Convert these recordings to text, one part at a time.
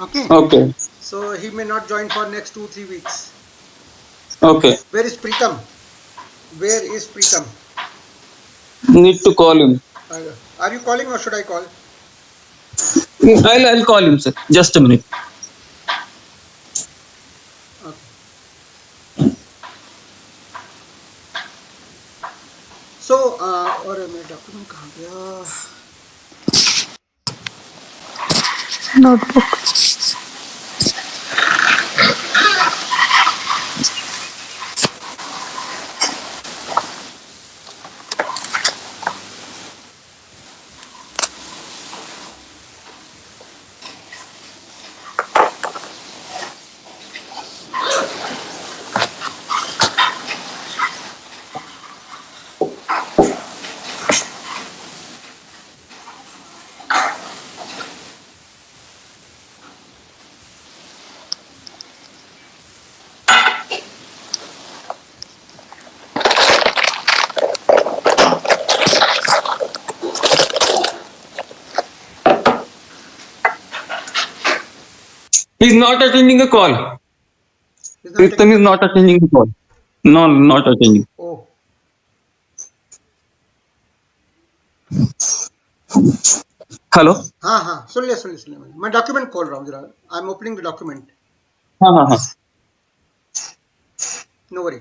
Okay. Okay. So he may not join for next 2 3 weeks. Okay. Where is Pritam? Where is Pritam? Need to call him. Are you calling or should I call? I'll call him, sir. Just a minute. Okay. So और मेरा document कहाँ गया? Notebook. He's not attending a call. He's not taking Pritam the is call. not attending the call. No, not attending. Oh. Hello. हाँ हाँ सुन लिया मैं document खोल रहा हूँ जरा. I am opening the document. हाँ हाँ हाँ. No worry.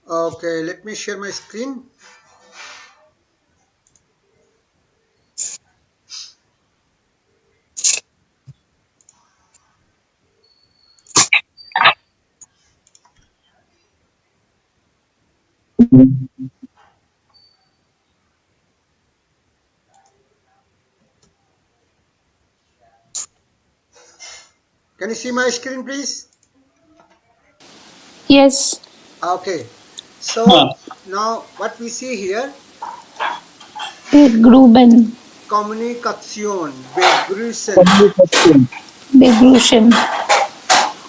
Okay, let me share my screen. Can you see my screen, please? Yes. Okay. हाँ. So now what we see here, Gruben. communication, begrüßen, Communication. Begruschen.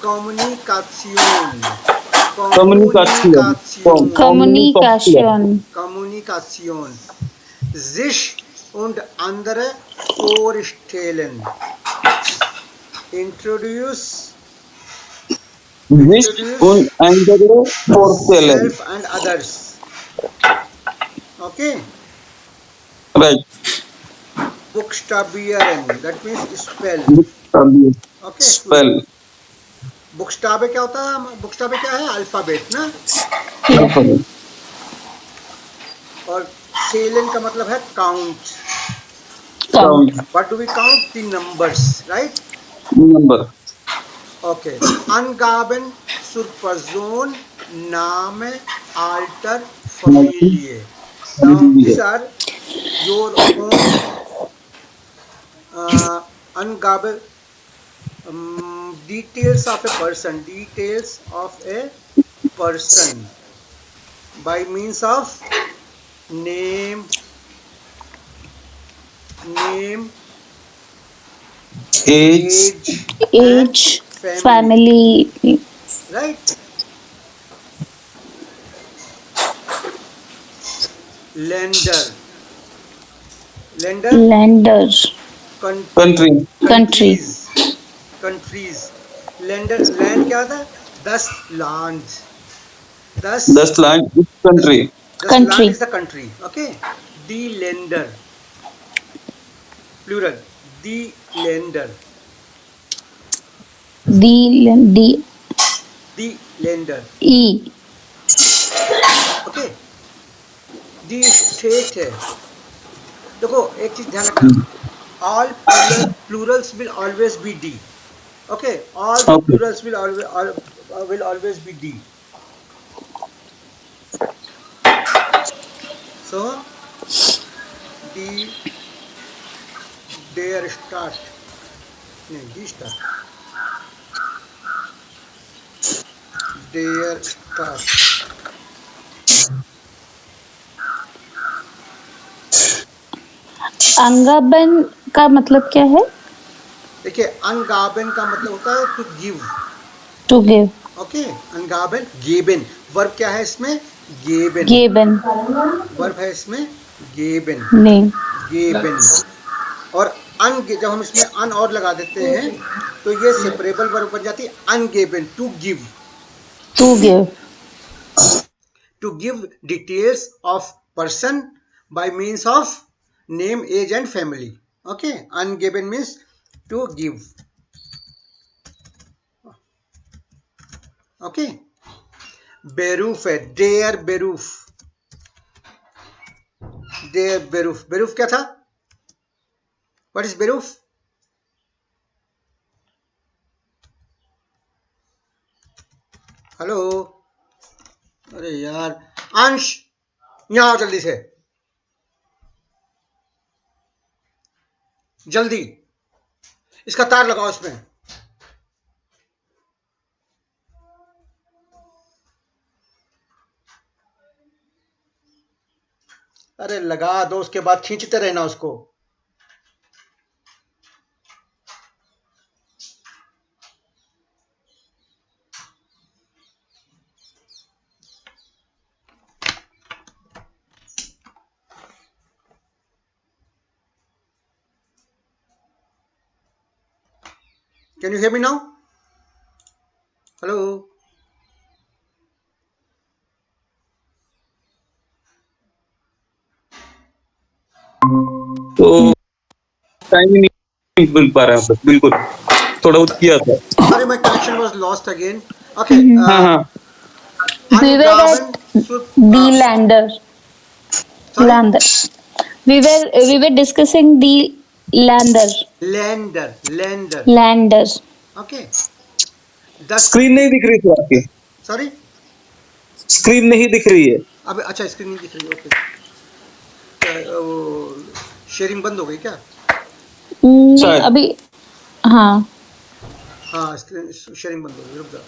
Kommunikation, Communication. Kommunikation, Communication. Kommunikation. Kommunikation, sich und andere vorstellen, introduce, Wish introduce und andere vorstellen. self and others. Okay. Right. Buchstabieren, that means spell. Okay, student. Spell. बुकस्टाबे क्या होता है? बुकस्टाबे क्या है? Alphabet ना. Yeah. Alphabet. और सेलन का मतलब है count. Count. Count. What do we count? The numbers, right. Number. Okay. अनगाबन sur person Name alter Familie. Now these are your own ungabe details of a person. Details of a person by means of name, name, Age. age, and Age. family. Family. Right? Lender. Lender. Lender. Country. Country. Countries. Countries. Lender. Land क्या होता है? 10 lands. 10. That's land is country. 10 land Country. is the country. Okay. The lender. Plural. The lender. The The lender. E. Okay. The state है. देखो एक चीज ध्यान रखना. All plurals will always be D. Okay. All the Okay. plurals will always be D. So the their start. नहीं, D start. dear start. अंगाबन का मतलब क्या है? देखिए, अनगाबन का मतलब होता है to give. To give. Okay, अनगाबन. गेबन वर्ब क्या है इसमें? गेबन. गेबन. वर्ब है इसमें गेबन. नेम. गेबन. और अन, जब हम इसमें अन और लगा देते हैं तो ये सेपरेबल वर्ब बन जाती है अनगेबन, to give. To give. To give details of person by means of name, age and family. Okay, ungiven means to give. Okay, beruf है, dear beruf. dear beruf. beruf क्या था? What is beruf? हेलो. अरे यार, अंश, यहाँ आओ जल्दी से, जल्दी. इसका तार लगाओ इसमें. अरे लगा दो, उसके बाद खींचते रहना उसको. Can you hear me now? Hello. तो टाइम ही नहीं मिल पा रहा है, बस बिल्कुल थोड़ा बहुत किया था. Sorry, my connection was lost again. Okay. हाँ हाँ. We were Ungaben at should. the lander. Sorry. Lander. We were discussing the lander. Lender. Lender. Lander. Okay. दस. स्क्रीन नहीं दिख रही थी आपकी. सॉरी, स्क्रीन नहीं दिख रही है. अब अच्छा स्क्रीन नहीं दिख रही. ओके, शेयरिंग बंद हो गई क्या? नहीं शायद. अभी. हाँ. हाँ, स्क्रीन शेयरिंग बंद हो गई. रुक जाओ.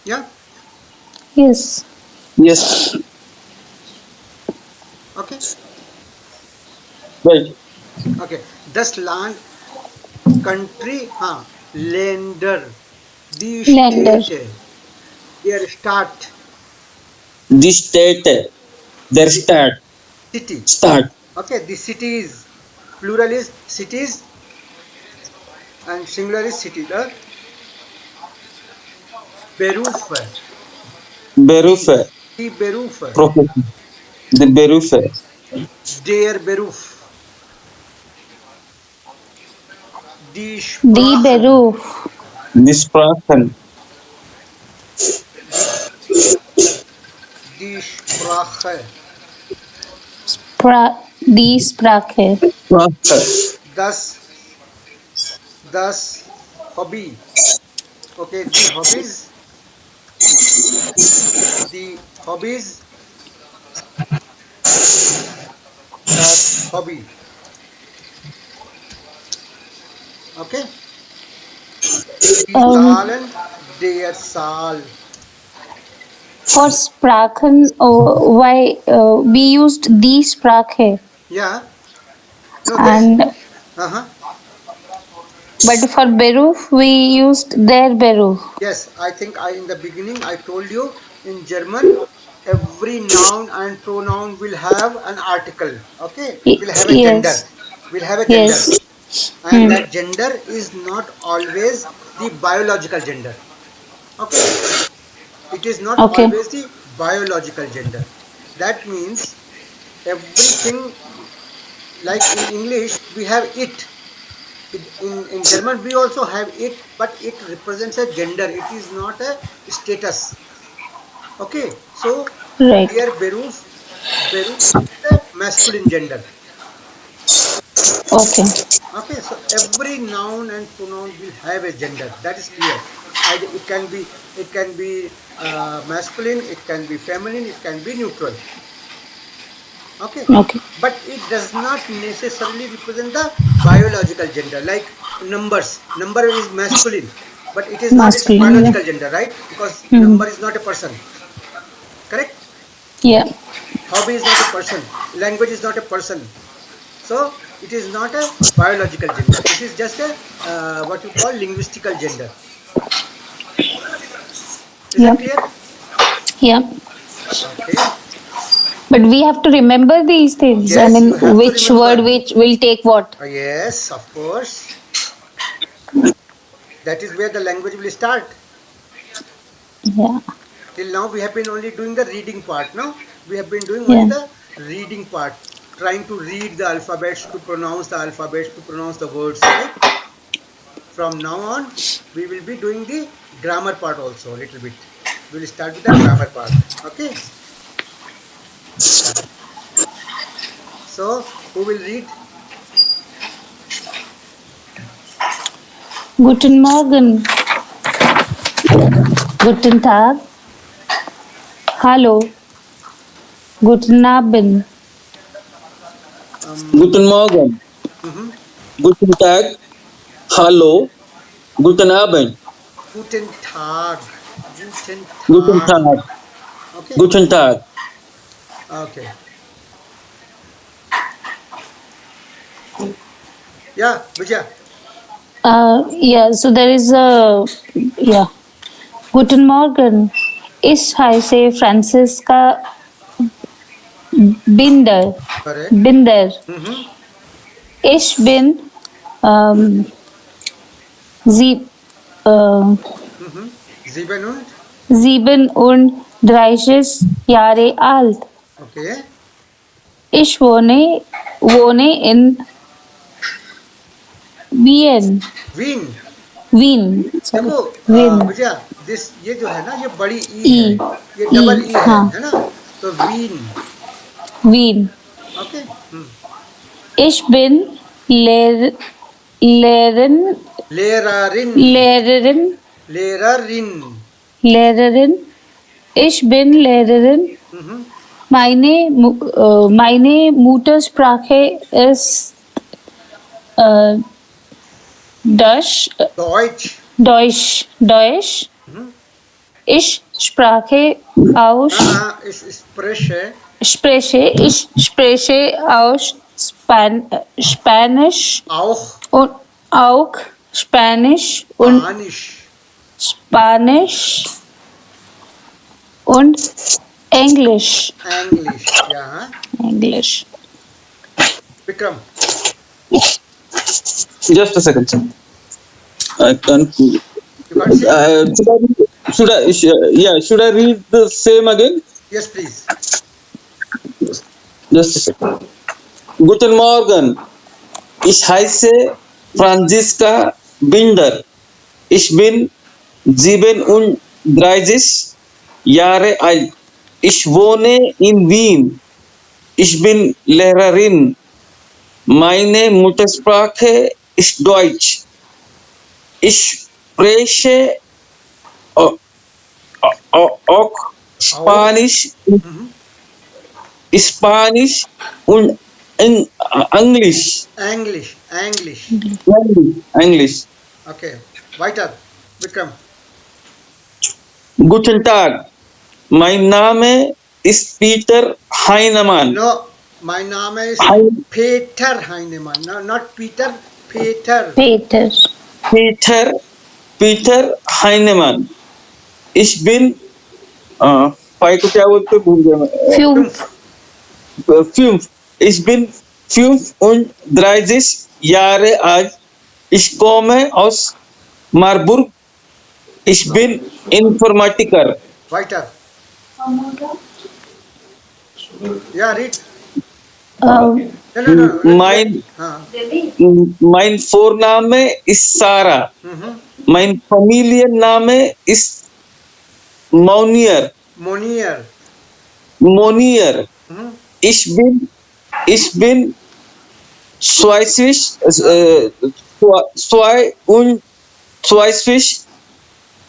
या Yes. Yes. Okay. Right. Okay, 10 land country. हाँ, लेंडर. दी Lander. स्टेट है, their start. The state, their start. City. Start. Okay, the cities. Plural is cities and singular is city. The Beruf है. बेरूफ है. Die Beruf है. Profession. The बेरूफ है. Der Beruf. Die Die Sprachen. Beruf. निष्प्रार्थन. Die Sprache. Die Sprache. Das. Das Hobby. Okay, the hobbies. The hobbies. Das Hobby. Okay. Die Zahlen. Der Saal. For Sprachen, why we used die Sprache, Yeah. No, there's. and Uh-huh. but for Beruf we used der Beruf. Yes, I think in the beginning I told you in German every noun and pronoun will have an article. Okay, will have a gender. Yes. Will have a gender, Yes. and Hmm. that gender is not always the biological gender. Okay, it is not Okay. always the biological gender. That means everything, like in English we have it. In German we also have it, but it represents a gender. It is not a status. Okay, so Right. here beruf is a masculine gender. Okay. Okay, so every noun and pronoun will have a gender. That is clear. Either it can be masculine, it can be feminine, it can be neutral. Okay, Okay. but it does not necessarily represent the biological gender. Like numbers, number is masculine, but it is not its Masculine. Yeah. biological gender, right? Because Hmm. number is not a person, correct? Yeah. Hobby is not a person, language is not a person, so it is not a biological gender. It is just a what you call linguistical gender. Is Yeah. that clear? Yeah. Okay. But we have to remember these things. I Yes, mean, you have to which word remember. which will take what? Yes, of course. That is where the language will start. Yeah. Till now, we have been only doing the reading part. No, we have been doing only Yeah. the reading part, trying to read the alphabets, to pronounce the alphabets, to pronounce the words, right? From now on, we will be doing the grammar part also a little bit. We will start with the grammar part. Okay. So, who will read? Guten Morgen. Guten Tag. Hallo. Guten Abend. Guten Um, Morgen, mhm. Guten Tag, Hallo, Guten Abend, Guten Tag. Guten Guten Tag. Tag, Okay. Guten Tag. Okay. Yeah, Vijay. Yeah, so there is a, yeah. Guten Morgen. Ich heiße Franziska Binder. Correct. Binder. Mm-hmm. Ich bin ähm, sieb, äh, Mm-hmm. Sieben und? 37 Jahre alt. Okay. Ich wohne in Wien. Wien. Wien. Sorry. देखो Wien. भैया this ये जो है ना ये बड़ी ई ई. है, ये ई. डबल ई हाँ. है ना? तो वीन. Wien. Okay. Ich bin Lehrerin, लेरारिन. Lehrerin, लेरारिन. Lehrerin. Ich bin Lehrerin. Hmm. Meine Muttersprache ist äh, Deutsch. डॉइच. Deutsch. Hmm. Ich spreche aus, इस स्प्रेश है. ich spreche aus Spanisch auch und auch Spanisch und Spanisch. Spanisch und Englisch. English. Yeah. Englisch. Vikram. Just a second, sir. I can't. You can't see? Should I read the same again? Yes, please. Just a second. Guten Morgen, ich heiße Franziska Binder. Ich bin 37 Jahre alt. Ich wohne in Wien. Ich bin Lehrerin. Meine Muttersprache ist Deutsch. Ich spreche auch Auch. Spanisch, Mhm. Spanisch und Englisch. English. English. Englisch. Okay. Weiter. Vikram. Guten Tag. Mein Name ist Peter Heinemann. No, my name is Hein- Peter Heinemann. No, not Peter. Peter. Peter. Peter, Peter Heinemann. Ich bin, भाई को क्या बोलते हैं, भूल गया मैं. Fünf. Fünf. Ich bin 35 Jahre alt. Ich komme aus Marburg. Ich bin Informatiker. Weiter. Yeah, read. Um, No, no, no. Mein, Huh. mein Vorname ist Sarah. Mm-hmm. Mein Familienname ist Monier. Monier. Monier. Mm-hmm. Ich bin 22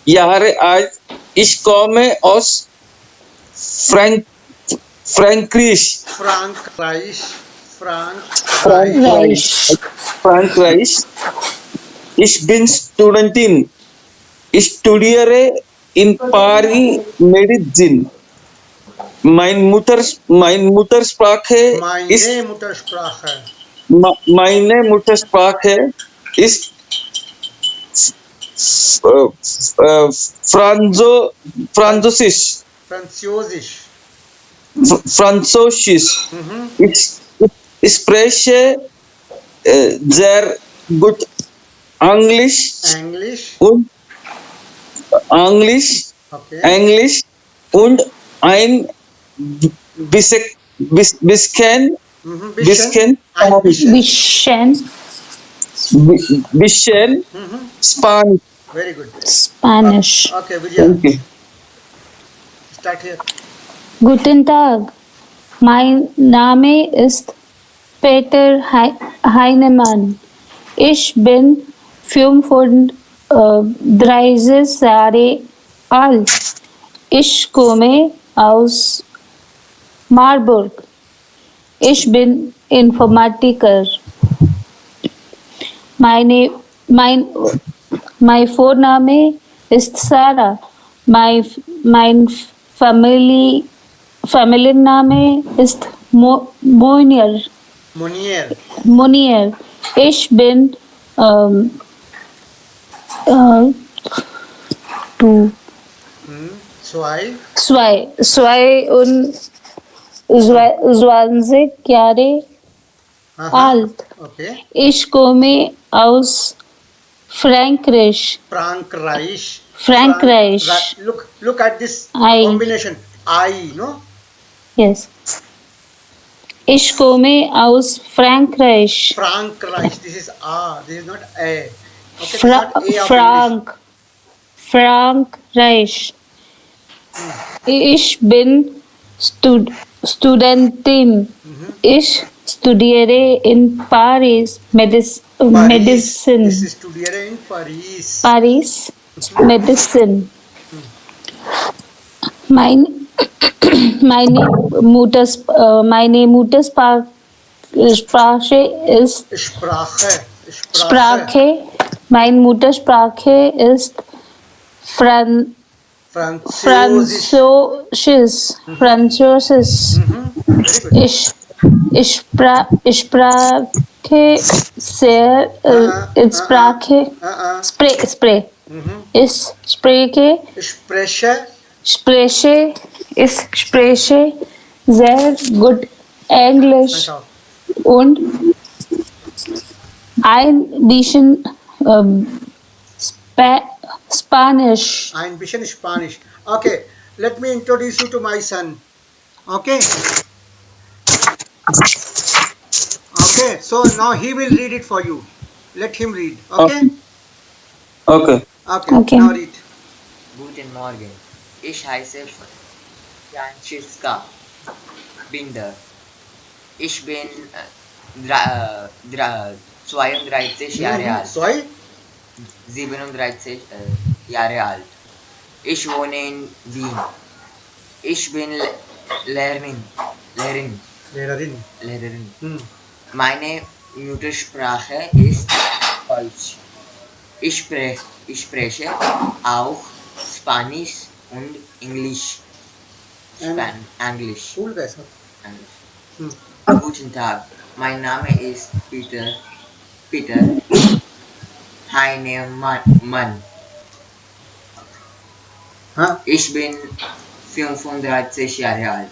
Jahre alt. Ich komme aus Frankreich. Frankreich. Frank Frankreich. Reich. Reich. Frank Reich. Ich bin Studentin. Ich studiere in Paris Medizin. Mein Muttersprache ist Meine Muttersprache. meine Muttersprache ist äh, Französisch. Französisch. Französisch. Mhm. Ich spreche sehr gut Englisch Englisch. und Englisch, Okay. Englisch und ein bisschen, bisschen, Mhm. bisschen, Ein bisschen. Bisschen. bisschen Mhm. Spanisch. Very good. Spanish. Okay, Vijaya. Thank you. Start here. Guten Tag. Mein Name ist Peter Heinemann. Ich bin 35 Jahre alt. Ich komme aus Marburg. Ich bin Informatiker. Mein Vorname ist Sarah. Mein Familienname ist Monier. Monier. Monier. Ich bin du. Zwei. 22 Jahre Aha. alt. Okay. Ich komme aus Frankreich. Frankreich. Frankreich. Look at this I. combination. I, no? Yes. Ich komme aus Frankreich. Frankreich. This is A. This is not A. Okay. This is not A of English. Frankreich. Ich bin Studentin. Ich studiere in Paris Medicine. This is studiere in Paris. Paris Medicine. Meine Muttersprache ist Meine Muttersprache ist Französisch. Ich spreche sehr gut Englisch und ein bisschen Spanisch. Ein bisschen Spanisch. Okay, let me introduce you to my son. Okay. Okay, so now he will read it for you. Let him read. Okay? Okay. Okay. Now read. Guten Morgen. Ich heiße Franziska Binder. Ich bin 32 Jahre alt. Sorry? 37 Jahre alt. Ich wohne in Wien. Ich bin Lehrerin. Hm. Meine Muttersprache ist Deutsch. Ich spreche auch Spanisch und Englisch. Englisch. Cool, guys. Hm. Guten Tag, mein Name ist Peter Heinemann. Huh? Ich bin 35 Jahre alt.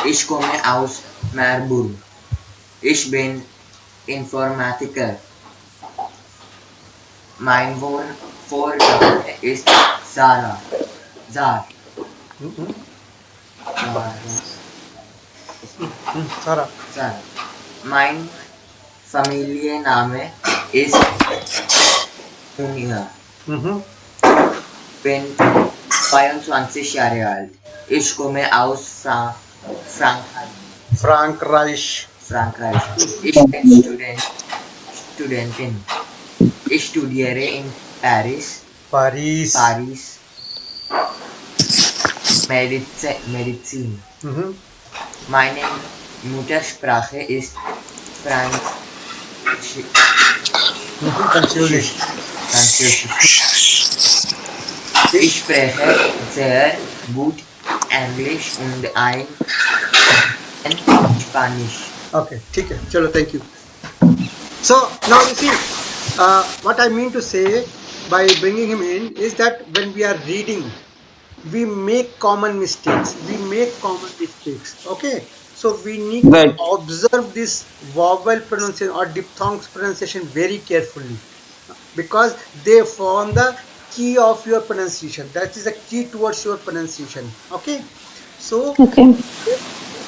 Ich komme aus Marburg. Ich bin Informatiker. Mein Vorname ist Sarah. Sarah. Sarah. Mein Familienname ist Unia. Bin 22 Jahre alt. Ich komme aus Frankreich. Ich bin Studentin. Ich studiere in Paris Medizin. Meine Muttersprache ist Französisch. Französisch. Ich spreche sehr gut Englisch und ein Spanisch. Okay, ठीक है, चलो, thank you. So now you see, what I mean to say by bringing him in is that when we are reading, we make common mistakes. Okay, so we need Right. to observe this vowel pronunciation or diphthongs pronunciation very carefully, because they form the key of your pronunciation. That is the key towards your pronunciation. Okay, so Okay.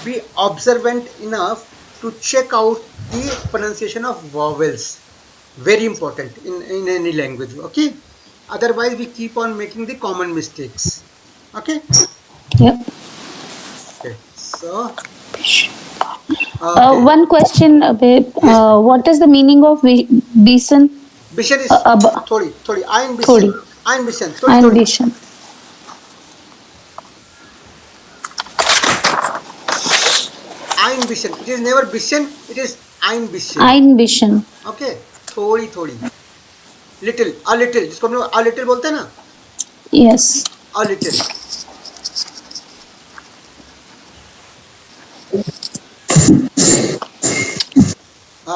be observant enough to check out the pronunciation of vowels. Very important in any language. Okay, otherwise we keep on making the common mistakes. Okay. Yeah. Okay, so okay. One question, babe. What is the meaning of Bison? Bishan is थोड़ी आइन थोड़ी. बिशन थोड़ी Ambition. आइन Bishan. It is never Bishan, it is आइन Bishan. Ambition. Okay, थोड़ी little, a little, जिसको हम लोग a little बोलते हैं ना, Yes. a little.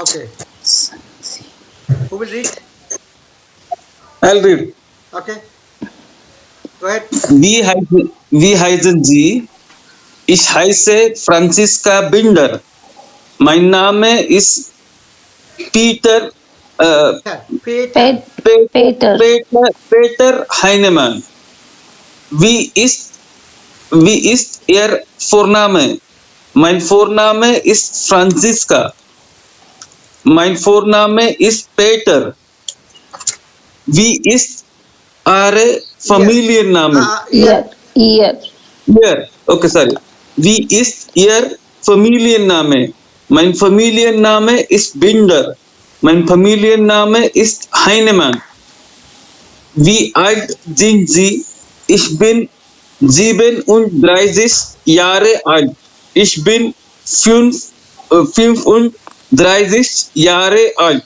Okay, who will read? I'll read. Okay, go ahead. Wie heißen Sie? Ich heiße Franziska Binder. Mein Name ist Peter Peter. Peter. Peter Heinemann. Wie ist Ihr Vorname? Mein Vorname ist Franziska. Mein Vorname ist Peter. Wie ist Ihre Familienname? Year. Hier. Okay, sorry. Wie ist Ihr Familienname? Mein Familienname ist Binder. Mein Familienname ist Heinemann. Wie alt sind Sie? Ich bin 37 Jahre alt. Ich bin 35 Jahre alt.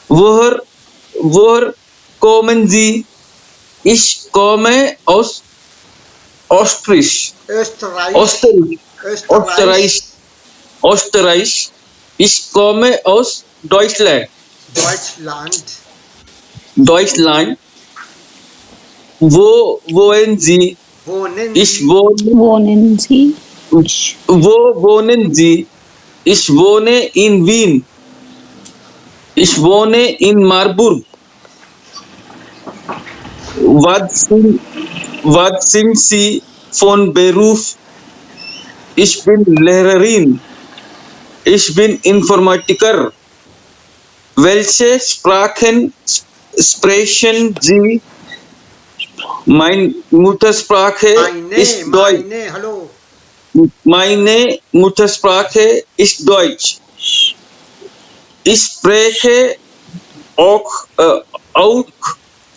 Woher kommen Sie? Ich komme aus Österreich. Ich komme aus Deutschland. Wo wohnen Sie? Ich wohne. Wohnen Sie? Wo wohnen Sie? Ich wohne in Wien. Ich wohne in Marburg. Was sind Sie von Beruf? Ich bin Lehrerin. Ich bin Informatiker. Welche Sprachen sprechen Sie? Meine Muttersprache ist Deutsch. Meine Muttersprache ist Deutsch. Ich spreche auch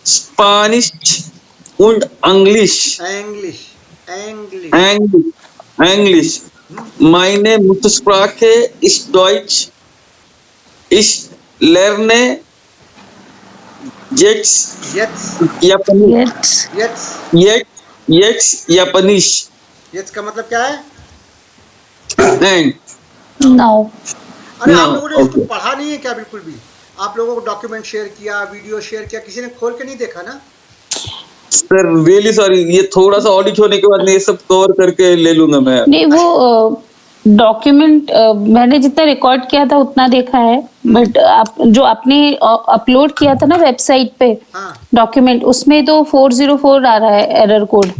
Spanisch und Englisch. Englisch. Meine Muttersprache ist Deutsch. Ich lerne jetzt Japanisch. Jetzt Japanisch. Jetzt का मतलब क्या है? And No. अरे No, आप लोगों ने इसको okay. पढ़ा नहीं है क्या? बिल्कुल भी. आप लोगों को डॉक्यूमेंट शेयर किया, वीडियो शेयर किया, किसी ने खोल के नहीं देखा ना? सर रियली सॉरी, ये थोड़ा सा ऑडिट होने के बाद मैं ये सब कवर करके ले लूंगा मैं. नहीं, वो डॉक्यूमेंट मैंने जितना रिकॉर्ड किया था उतना देखा है, बट आप जो आपने अपलोड किया था ना वेबसाइट पे हाँ. डॉक्यूमेंट, उसमें तो 404 आ रहा है एरर कोड.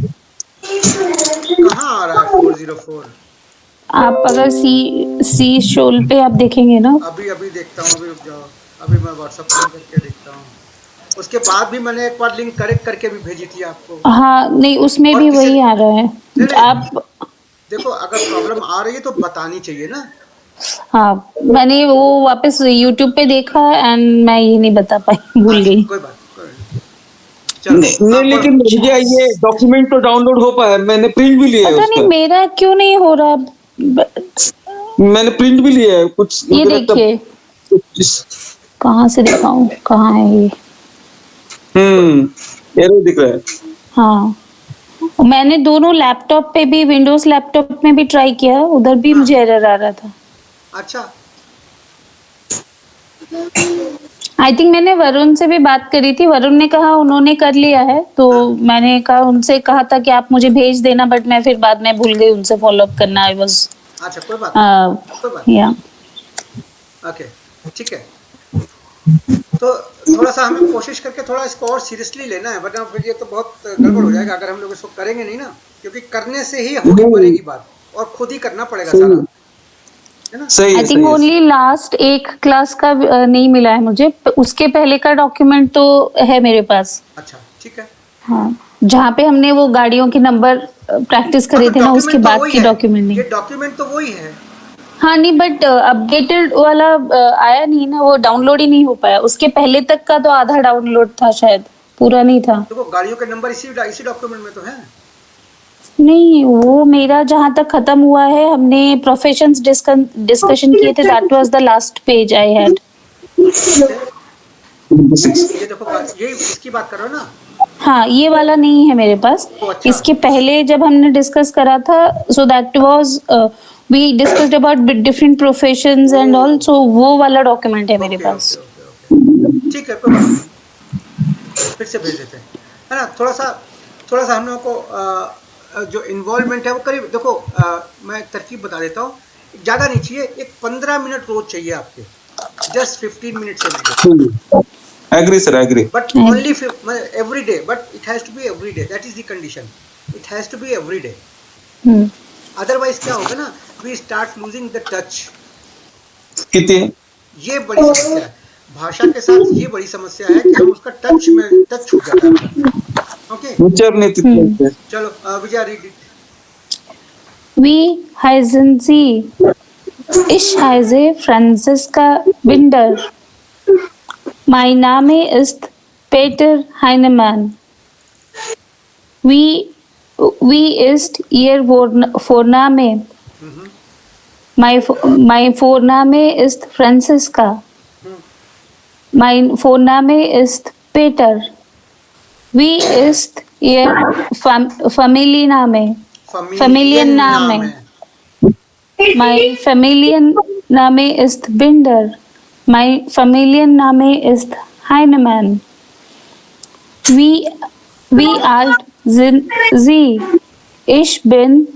कहाँ आ रहा है 404? आप अगर सी शोल पे आप देखेंगे ना. अभी देखता हूँ, अभी रुक जाओ, अभी मैं व्हाट्सएप करके देखता हूँ. उसके बाद भी मैंने एक बार लिंक करेक्ट करके भी भेजी थी आपको. हाँ, नहीं उसमें और भी किसी- वही आ रहा है. नहीं, आप देखो, अगर प्रॉब्लम आ रही है तो बतानी चाहिए ना. हाँ, मैंने वो वापस यूट्यूब पे देखा एंड मैं ये नहीं बता पाई, भूल गई. कोई बात नहीं. चलो, नहीं हाँ, लेकिन मुझे ये डॉक्यूमेंट तो डाउनलोड हो पाया, मैंने प्रिंट भी लिया है पता नहीं उसका, मेरा क्यों नहीं हो रहा। मैंने प्रिंट भी लिया है कुछ, ये मुझे लगता देखिए, कुछ। कहाँ से दिखाऊं, कहाँ है ये। एरो दिख रहा है। हाँ, मैंने दोनों लैपटॉप पे भी, विंडोज लैपटॉप में भी ट्राई किया, उधर भी हाँ। मुझे एरर आ रहा था। अच्छा, आई थिंक मैंने वरुण से भी बात करी थी, वरुण ने कहा उन्होंने कर लिया है, तो मैंने कहा, उनसे कहा था कि आप मुझे भेज देना, बट मैं फिर बाद में भूल गई उनसे फॉलो अप करना। आई वाज अच्छा, कोई बात नहीं, कोई बात या नहीं। ओके, ठीक है। तो थोड़ा सा हमें कोशिश करके थोड़ा इसको और सीरियसली लेना है, वरना फिर ये तो बहुत गड़बड़ हो जाएगा अगर हम लोग इसको करेंगे नहीं ना, क्योंकि करने से ही होगी बनेगी बात, और खुद ही करना पड़ेगा सारा, है ना। सही आई है, थिंक सही है। ओनली लास्ट एक क्लास का नहीं मिला है मुझे, उसके पहले का डॉक्यूमेंट तो है मेरे पास। अच्छा, ठीक है। हाँ, जहाँ पे हमने वो गाड़ियों के नंबर प्रैक्टिस हाँ, करे तो थे ना, उसके डॉक्यूमेंट तो बाद वही की है, डॉक्यूमेंट नहीं। ये डॉक्यूमेंट तो वही है। हाँ नहीं, बट अपडेटेड वाला आया नहीं ना, वो डाउनलोड ही नहीं हो पाया। उसके पहले तक का तो आधा डाउनलोड था शायद, पूरा नहीं था। देखो, गाड़ियों के नंबर इसी डॉक्यूमेंट में तो है। नहीं, वो मेरा जहाँ तक खत्म हुआ है, हमने प्रोफेशंस डिस्कशन किए थे, that was the last page I had. Okay, ये देखो, ये इसकी बात कर रहे हो ना। हाँ, ये वाला नहीं है मेरे पास। तो अच्छा, इसके पहले जब हमने डिस्कस करा था, so that was we discussed about different professions and all, so वो वाला डॉक्यूमेंट है मेरे ओके पास। ओके ओके ओके, ठीक है, कोई बात नहीं, फिर से भेज देते हैं, है ना। थोड़ा सा हम लोगों को जो इन्वॉल्वमेंट है वो करीब देखो, मैं तरकीब बता देता हूँ। ज़्यादा नहीं चाहिए, एक 15 मिनट रोज चाहिए आपके, जस्ट 15 मिनट चाहिए, agree sir, agree. But only every day, but it has to be every day, that is the condition, it has to be every day. Hmm, otherwise क्या होगा ना, we start losing the touch. कितने? ये बड़ी समस्या है, भाषा के साथ ये बड़ी समस्या है कि हम उसका टच छूट जाता है हमारा। ओके, विचार नहीं तितले। चलो Vijay, read it. Wie heißen Sie? Ich heiße Franziska Binder. Mein Name ist Peter Heinemann. Wie ist Ihr Vorname? Mein Vorname ist Franziska. Mein Vorname ist Peter. Wie ist Ihr Familienname? Familienname. Mein Familienname ist Binder. Mein Familienname ist Heinemann. Wie alt sind Sie? Ich bin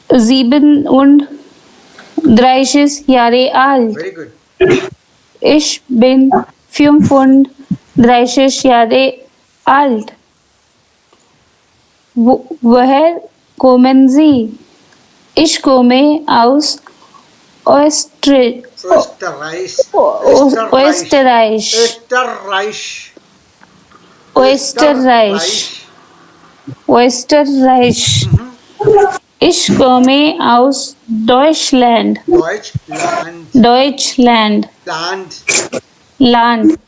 37 Jahre alt. Very good, Ich bin 35 Jahre alt. Woher kommen Sie? Ich komme aus Österreich, Österreich. Österreich. Österreich. Ich komme aus Deutschland. Deutschland. Land.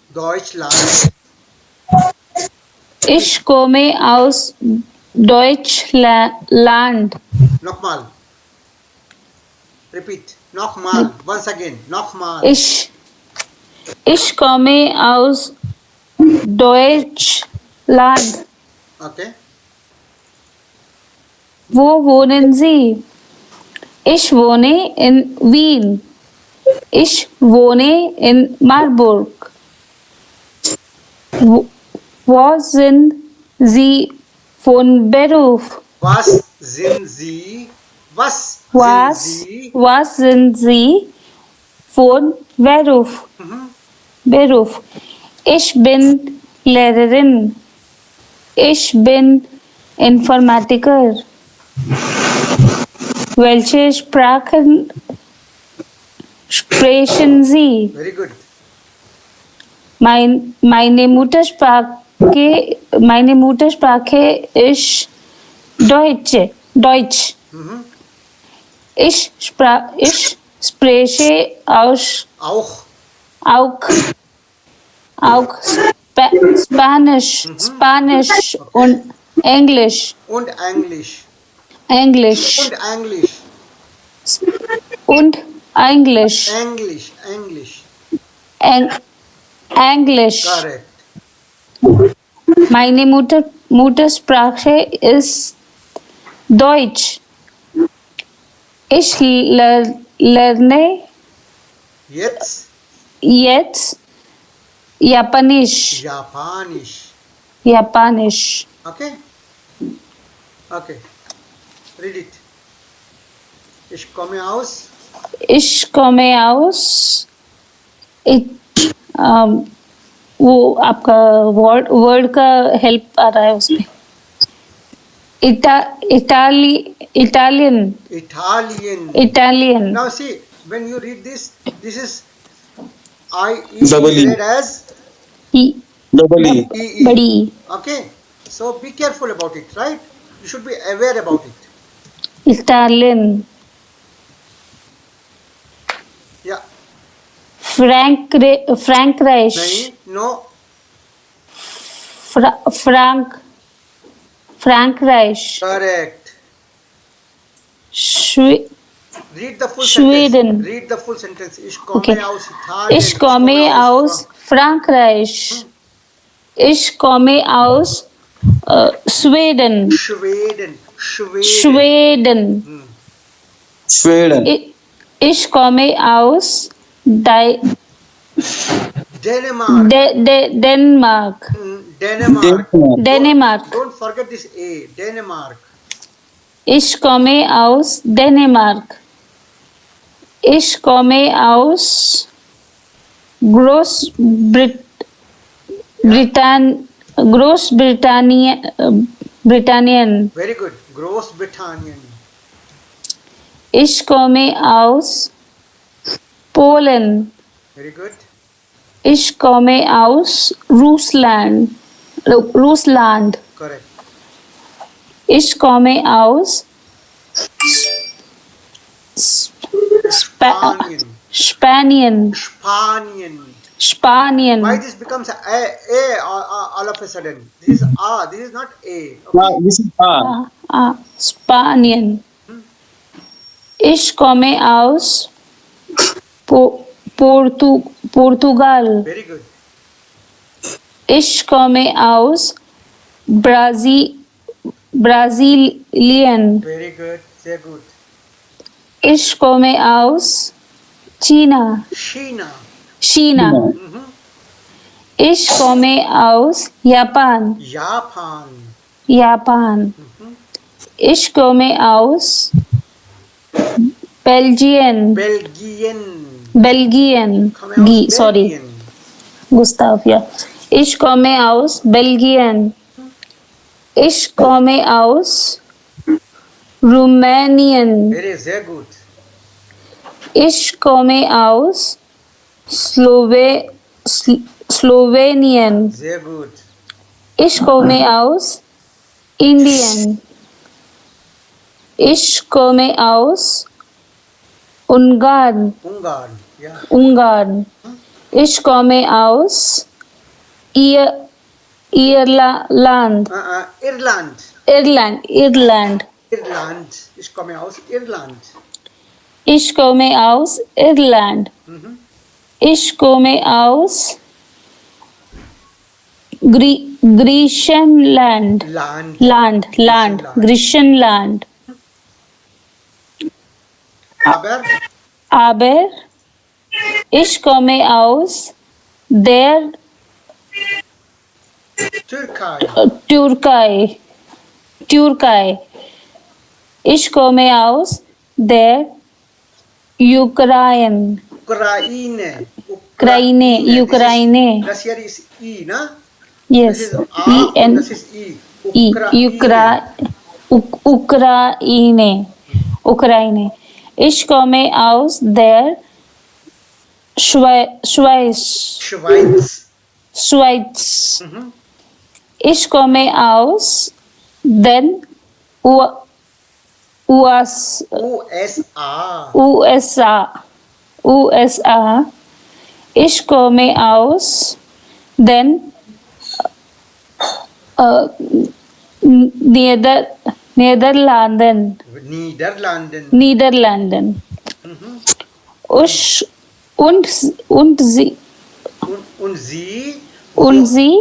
Ich komme aus Deutschland. Nochmal, repeat, nochmal, once again, nochmal. Ich komme aus Deutschland. Okay, Wo wohnen Sie? Ich wohne in Wien. Ich wohne in Marburg. Wo sind Sie von Beruf? was sind Sie Was sind Sie von Beruf? Beruf. Ich bin Lehrerin. Ich bin Informatiker. Welche Sprachen sprechen Sie? very good, Meine Muttersprache ist Deutsch. Ich spreche auch auch Spanish, Spanish Okay. und English, Und English. English Und English. und English, English. English. Eng English. Correct. Meine Muttersprache ist Deutsch. Ich lerne Jetzt jetzt Japanisch. Japanisch. Japanisch. Okay? Okay. Read it. Ich komme aus. Ich komme aus. वो आपका word का help आ रहा है उसमें Italian Italian. Italian Now see, when you read this, this is I E Double E. read as Double E. E E. बड़ी Okay? So be careful about it, right? You should be aware about it. Italian Yeah. फ्रैंक राइश नहीं, no. फ्रैंक राइश Correct. Read the full Sweden. sentence. Read the full sentence. Ich komme Okay. aus Italien. Ich komme aus Frankreich. Ich komme aus Schweden. Schweden. Schweden. Schweden. Sweden. Ich komme aus Denmark. Denmark. Denmark. Dänemark. Don't forget this A. Denmark. Ich komme aus Dänemark. Ich komme aus Großbritannien. Very good. Großbritannien. Ich komme aus Polen. Very good. Ich komme aus Russland. Correct. Ich komme aus Spanien. Spanien. Spanien. Spanien. Why this becomes A all of a sudden? This is A. This is not A. Okay? This is Spanien. Ich komme aus Portugal. Very good. Ich komme aus Brasilien. Very good. Sehr gut. Ich komme aus China. China. China. Ich komme aus Japan. Japan. Japan. Ich komme aus Belgien. Belgien. Belgien. Komme aus Sorry. Belgien. Gustav, ja. Ich komme aus Belgien. Ich komme aus Rumänien. Very sehr gut. Ich komme aus Slowenien. Sehr gut. Ich komme aus Indien. Ich komme aus Ungarn. Ungarn. Ja. Ungarn. Ich komme aus Irland. Irland. Irland. Irland. Ich komme aus Irland. Ich komme aus Irland. Ich komme aus Griechenland. Land. Griechenland. Aber ich komme aus der Türkei. Ich komme aus der Ukraine. Ukraine. Das hier ist I, ne? Yes. Das ist A E und N das ist I. Ukraine. Ich komme aus der Schweiz. Ich komme aus den USA. Ich komme aus den Niederlanden. नीदरलैंडन। Niederlanden. Hmm. Usch und sie उन जी und sie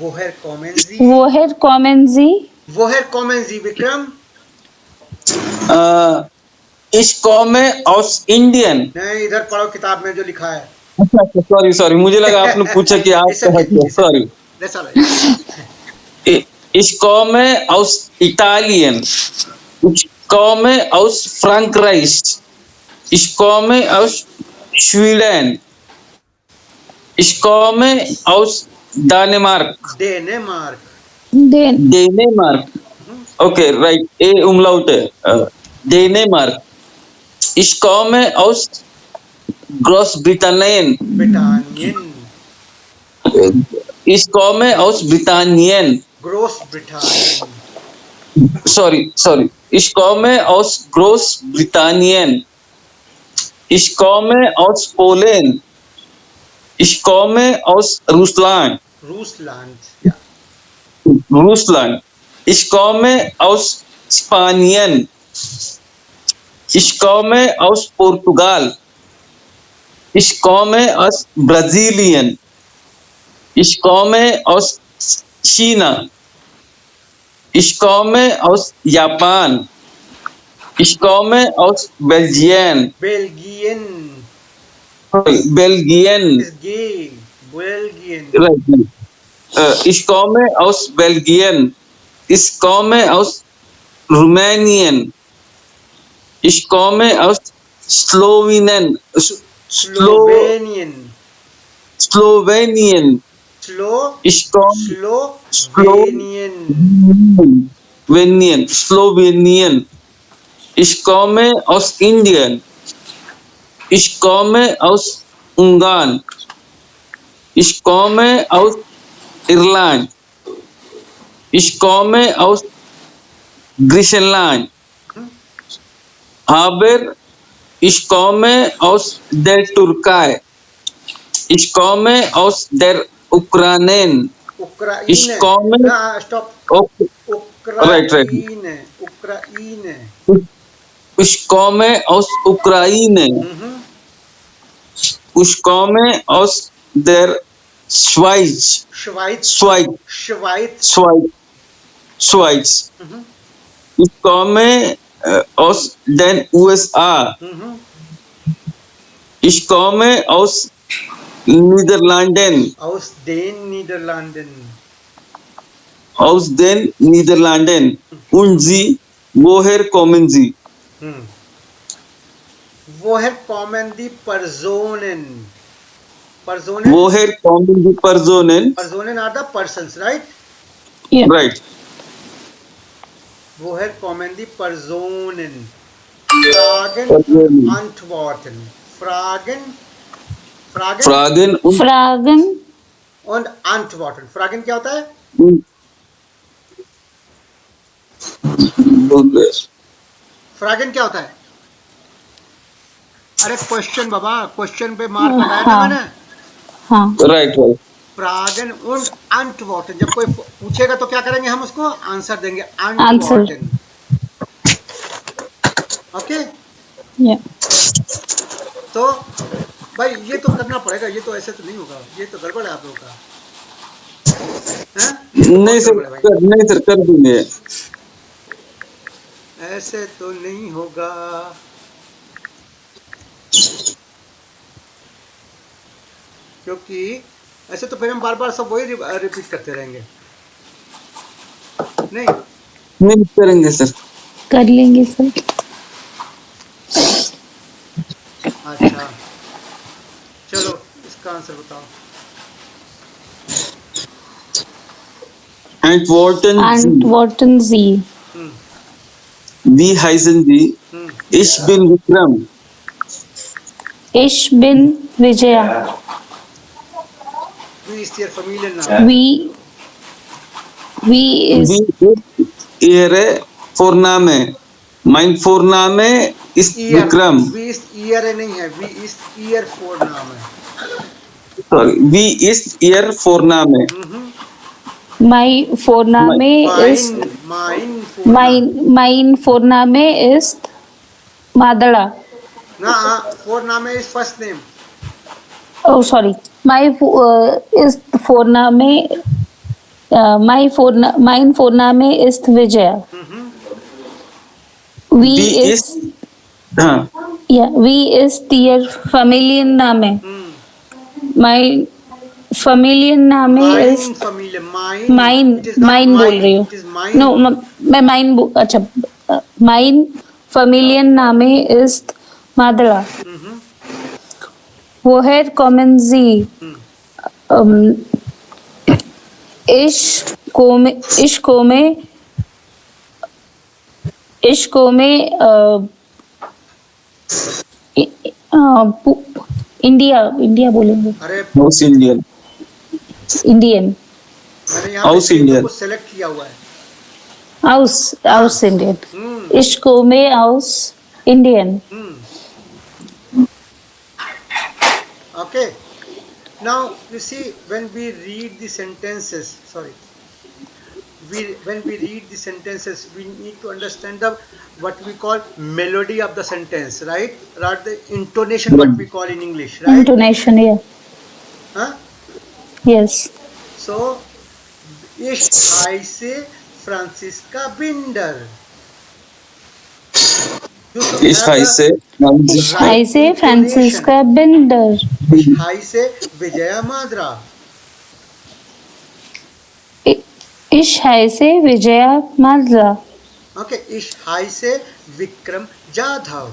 woher kommen Sie? woher kommen Sie? woher kommen Sie Vikram? Ich komme aus Indien. नहीं, इधर पढ़ो किताब में जो लिखा है। अच्छा, सॉरी सॉरी, मुझे लगा आपने पूछा कि आप It's okay, कहाँ से, it's okay. Sorry. That's all right. Ich komme aus Italien. Ich komme aus Frankreich. Ich komme aus Schweden. Ich komme aus Dänemark. Denmark. Dänemark. Okay, right. A umlaut. Dänemark. Ich komme aus Großbritannien. ब्रिटानियन। Ich komme aus Britannien. ग्रोस ब्रिटानियन। Sorry. Ich komme aus Großbritannien. Ich komme aus Polen. Ich komme aus Russland. रूसलैंड। या Russland. Ich komme aus Spanien. Ich komme aus Portugal. Ich komme aus Brasilien. Ich komme aus China. Ich komme aus Japan. Ich komme aus Belgien. Belgian. Belgien. Is गे। Belgian. Right. Ich komme aus Belgien. Ich komme aus Rumänien. Ich komme aus Slowenien. Slovenian. Slowenien. Ich komme Slovenian. Slowenien. Ich komme aus Indien. Ich komme aus Ungarn. Ich komme aus Irland. Ich komme aus Griechenland. Aber ich komme aus der Türkei. Ich komme aus der Ukraine. Ich komme. Stop. Okay. Right. उक्राइन। उक्राइन। Ich komme aus Ukraine. Ich komme aus der Schweiz. श्वाइट। Schweiz. श्वाइट। Schweiz. Ich komme aus den USA. Ich komme aus Niederlanden. aus den Niederlanden। Aus den Niederlanden. Und Sie, woher kommen Sie? woher kommen die Personen? Personen Woher kommen die Personen? are the persons, right? Yeah. Right. woher kommen die Personen? Fragen Personen. und Antworten। Fragen Fragen und Fragen und Antworten। Fragen क्या होता है? फ्रागन क्या होता है? अरे question बाबा, question पे mark लगाया था मैंने। हाँ Right. फ्रागन und Antworten। जब कोई पूछेगा तो क्या करेंगे हम उसको? आंसर देंगे। Answer। Antworten। ओके। yeah. तो भाई ये तो करना पड़ेगा, ये तो ऐसे तो नहीं होगा, ये तो गड़बड़ है आप लोगों का। हैं? नहीं सर, कर देंगे। ऐसे तो नहीं होगा। क्योंकि ऐसे तो फिर हम बार बार सब वही रिपीट करते रहेंगे। नहीं करेंगे सर। कर लेंगे सर। अच्छा चलो इसका आंसर बताओ। Antworten Sie। Wie heißen Sie? Ich bin Vikram. Ich bin Vijaya। Wie ist Ihr Familienname? Wie ist Wie ist Ihre Vorname? Mein Vorname ist Vikram. Wie ist Ihre नहीं है, Wie ist Ihr Vorname? Sorry. Wie ist Ihr Vorname? My Vorname ist mein Vorname ist Madala. Vorname is first name. Oh, sorry. Ist Vorname. Mein Vorname ist Vijaya. वी इस हाँ Wie ist Ihr Familienname? Mein Familienname Mine ist familia. Mine. It is not Mine बोल mine. रही हूँ. It is mine. No, मैं Mine अच्छा. Mein Familienname ist Madala. Woher kommen Sie? Um, ich komme, ich komme, ich komme India बोलेंगे. अरे house Indian Indian. मैंने यहाँ house पे इंडियन को सेलेक्ट किया हुआ है. Aus Indien. Ich komme aus Indien. Okay. Now you see, when we read the sentences, when we read the sentences, we need to understand the what we call melody of the sentence, right? Rather the intonation, what we call in English, right? Intonation, yeah. Huh? Yes. So, ich heiße Franziska Binder. You should इस have high the से right I say intonation. Franziska Binder. Ich heiße Vijaya Madra. Ich heiße Vijaya Madra. Okay, ich heiße Vikram Jadhav.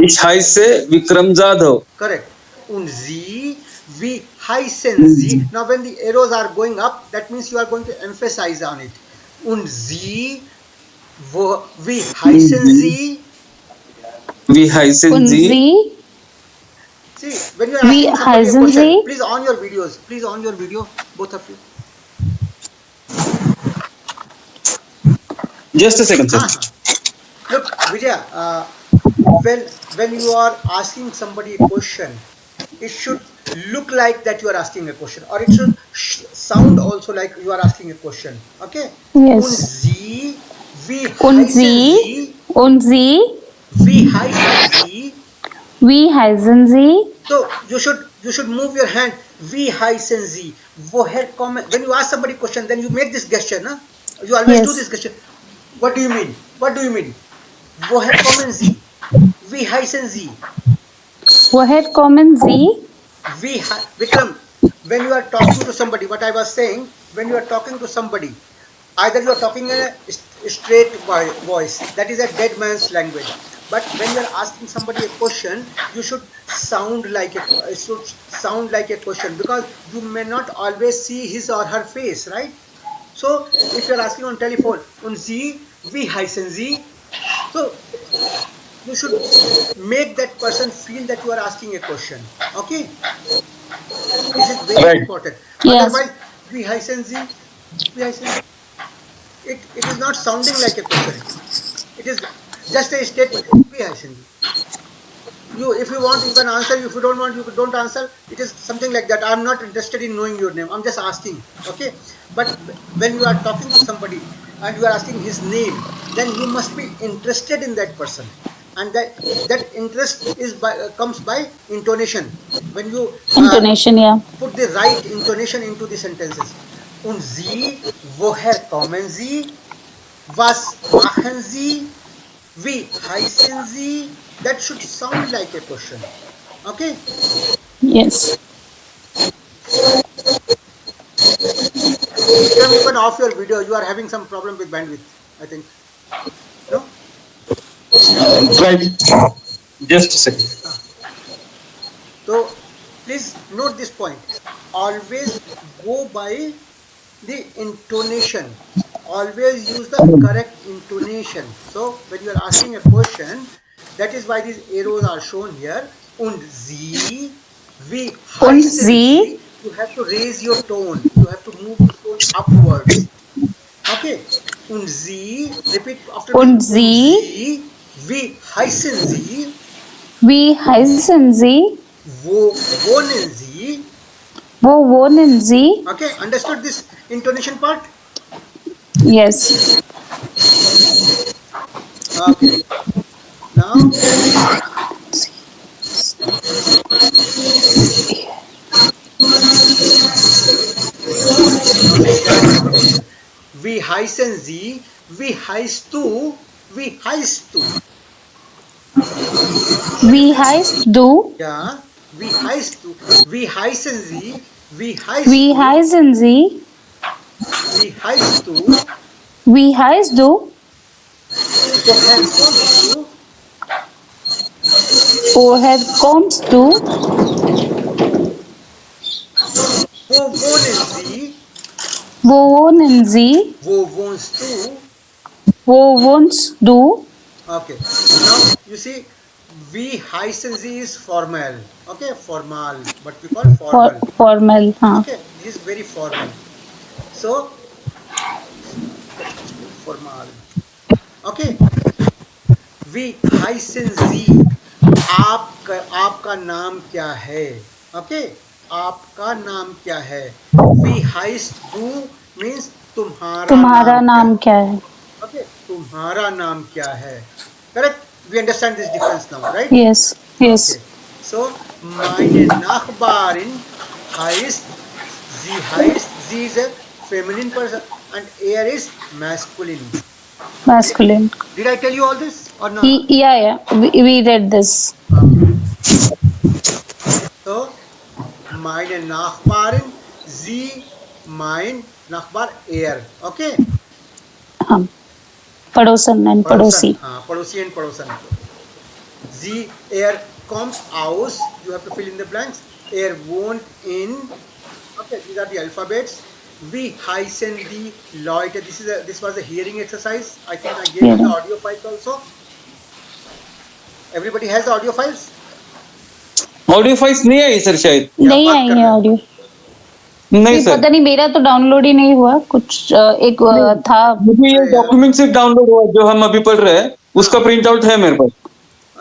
इस high से Vikram Jadhav. Correct. Und Sie, wie heißen Sie? Now, when the arrows are going up, that means you are going to emphasize on it. Und Sie, wie heißen Sie? वी हाइसन Und जी. Sie? See, when you are Wie asking somebody a heißen question, Sie? please on your videos. Please on your video, both of you. Just a second sir. Look, Vijaya, when you are asking somebody a question, it should look like that you are asking a question, or it should sound also like you are asking a question. Okay? Yes. Und Sie, wie Und heißen Sie? Sie? Und Sie? Wie heißen Sie? Wie heißen Sie? So you should move your hand. Wie heißen Sie? Woher kommen? When you ask somebody a question, then you make this gesture, na? You always do Yes. this gesture. What do you mean? What do you mean? Woher kommen Sie? Wie heißen Sie? Woher kommen Sie? Vikram, when you are talking to somebody, what I was saying, when you are talking to somebody, either you are talking in a straight voice, that is a dead man's language. But when you are asking somebody a question, you should sound like a question, because you may not always see his or her face, right? So if you are asking on telephone, und Sie, wie heißen Sie? So you should make that person feel that you are asking a question. Okay? This is very Right. important. Yes. Otherwise, we heißen Sie, it is not sounding like a question. It is just a statement. We heißen Sie. If you want, you can answer. If you don't want, you don't answer. It is something like that. I'm not interested in knowing your name. I'm just asking. Okay? But when you are talking to somebody and you are asking his name, then you must be interested in that person, and that interest comes by intonation. When you Intonation, yeah. put the right intonation into the sentences. Und Sie, woher kommen Sie? Was machen Sie? Wie heißen Sie? That should sound like a question. Okay? Yes. Vikram, you can off your video. You are having some problem with bandwidth, I think. No? Right. Just a second. So please note this point. Always go by the intonation. Always use the correct intonation. So when you are asking a question, that is why these arrows are shown here. Und Sie, wie Und heißen Sie? Sie? You have to raise your tone. You have to move your tone upwards. Okay. Und Sie, repeat after me. Und Sie? Sie, wie heißen Sie? Wie heißen Sie? Wo wohnen Sie? Wo wohnen Sie? Okay, understood this intonation part? Yes. Okay. Now, okay, there is one more question. Wie heißen Sie? Wie heißt du? Wie heißt du? Wie heißt du? Ja, wie heißt du? Wie heißen Sie? Wie heißt Wie du? heißen Sie? Wie heißt du? Wie heißt du? Woher kommst du? Woher kommst du? Wo wohnen Sie? Wo wohnen Sie? Wo wohnst du? Wo wohnst du? Okay. Now you see, wie heißen Sie is formal. Okay, formal. What we call formal. Formal. हाँ. Okay, this is very formal. So let's put formal. Okay. Wie heißen Sie? आपका नाम क्या है? Okay, आपका नाम क्या है? Wie heißt du means तुम्हारा तुम्हारा नाम क्या नाम है? क्या है? ओके, तुम्हारा नाम क्या है? Correct? We understand this difference now, right? Yes. Yes. Okay. So meine Nachbarin heißt, sie heißt, sie is a feminine person and er is masculine. Masculine. Did I tell you all this or not? Yeah. We read this. Okay. So meine Nachbarin, sie, mein Nachbar, er. Okay. हाँ. पड़ोसन and Padosan. पड़ोसी. Padosi and Padosan. Sie, er kommt aus. You have to fill in the blanks. Er wohnt in. Okay, these are the alphabets. Wie heißen die Leute? This was a hearing exercise. I think I gave you the Hearing. audio files also. Everybody has the audio files? Audio files नहीं आई sir शायद. या नहीं बात आई कर है रहे हो? Audio. नहीं सर, पता नहीं, मेरा तो डाउनलोड ही नहीं हुआ कुछ. एक था. मुझे ये अरे यार, डॉक्यूमेंट सिर्फ डाउनलोड हुआ जो हम अभी पढ़ रहे हैं, उसका हाँ, प्रिंट आउट है मेरे पास.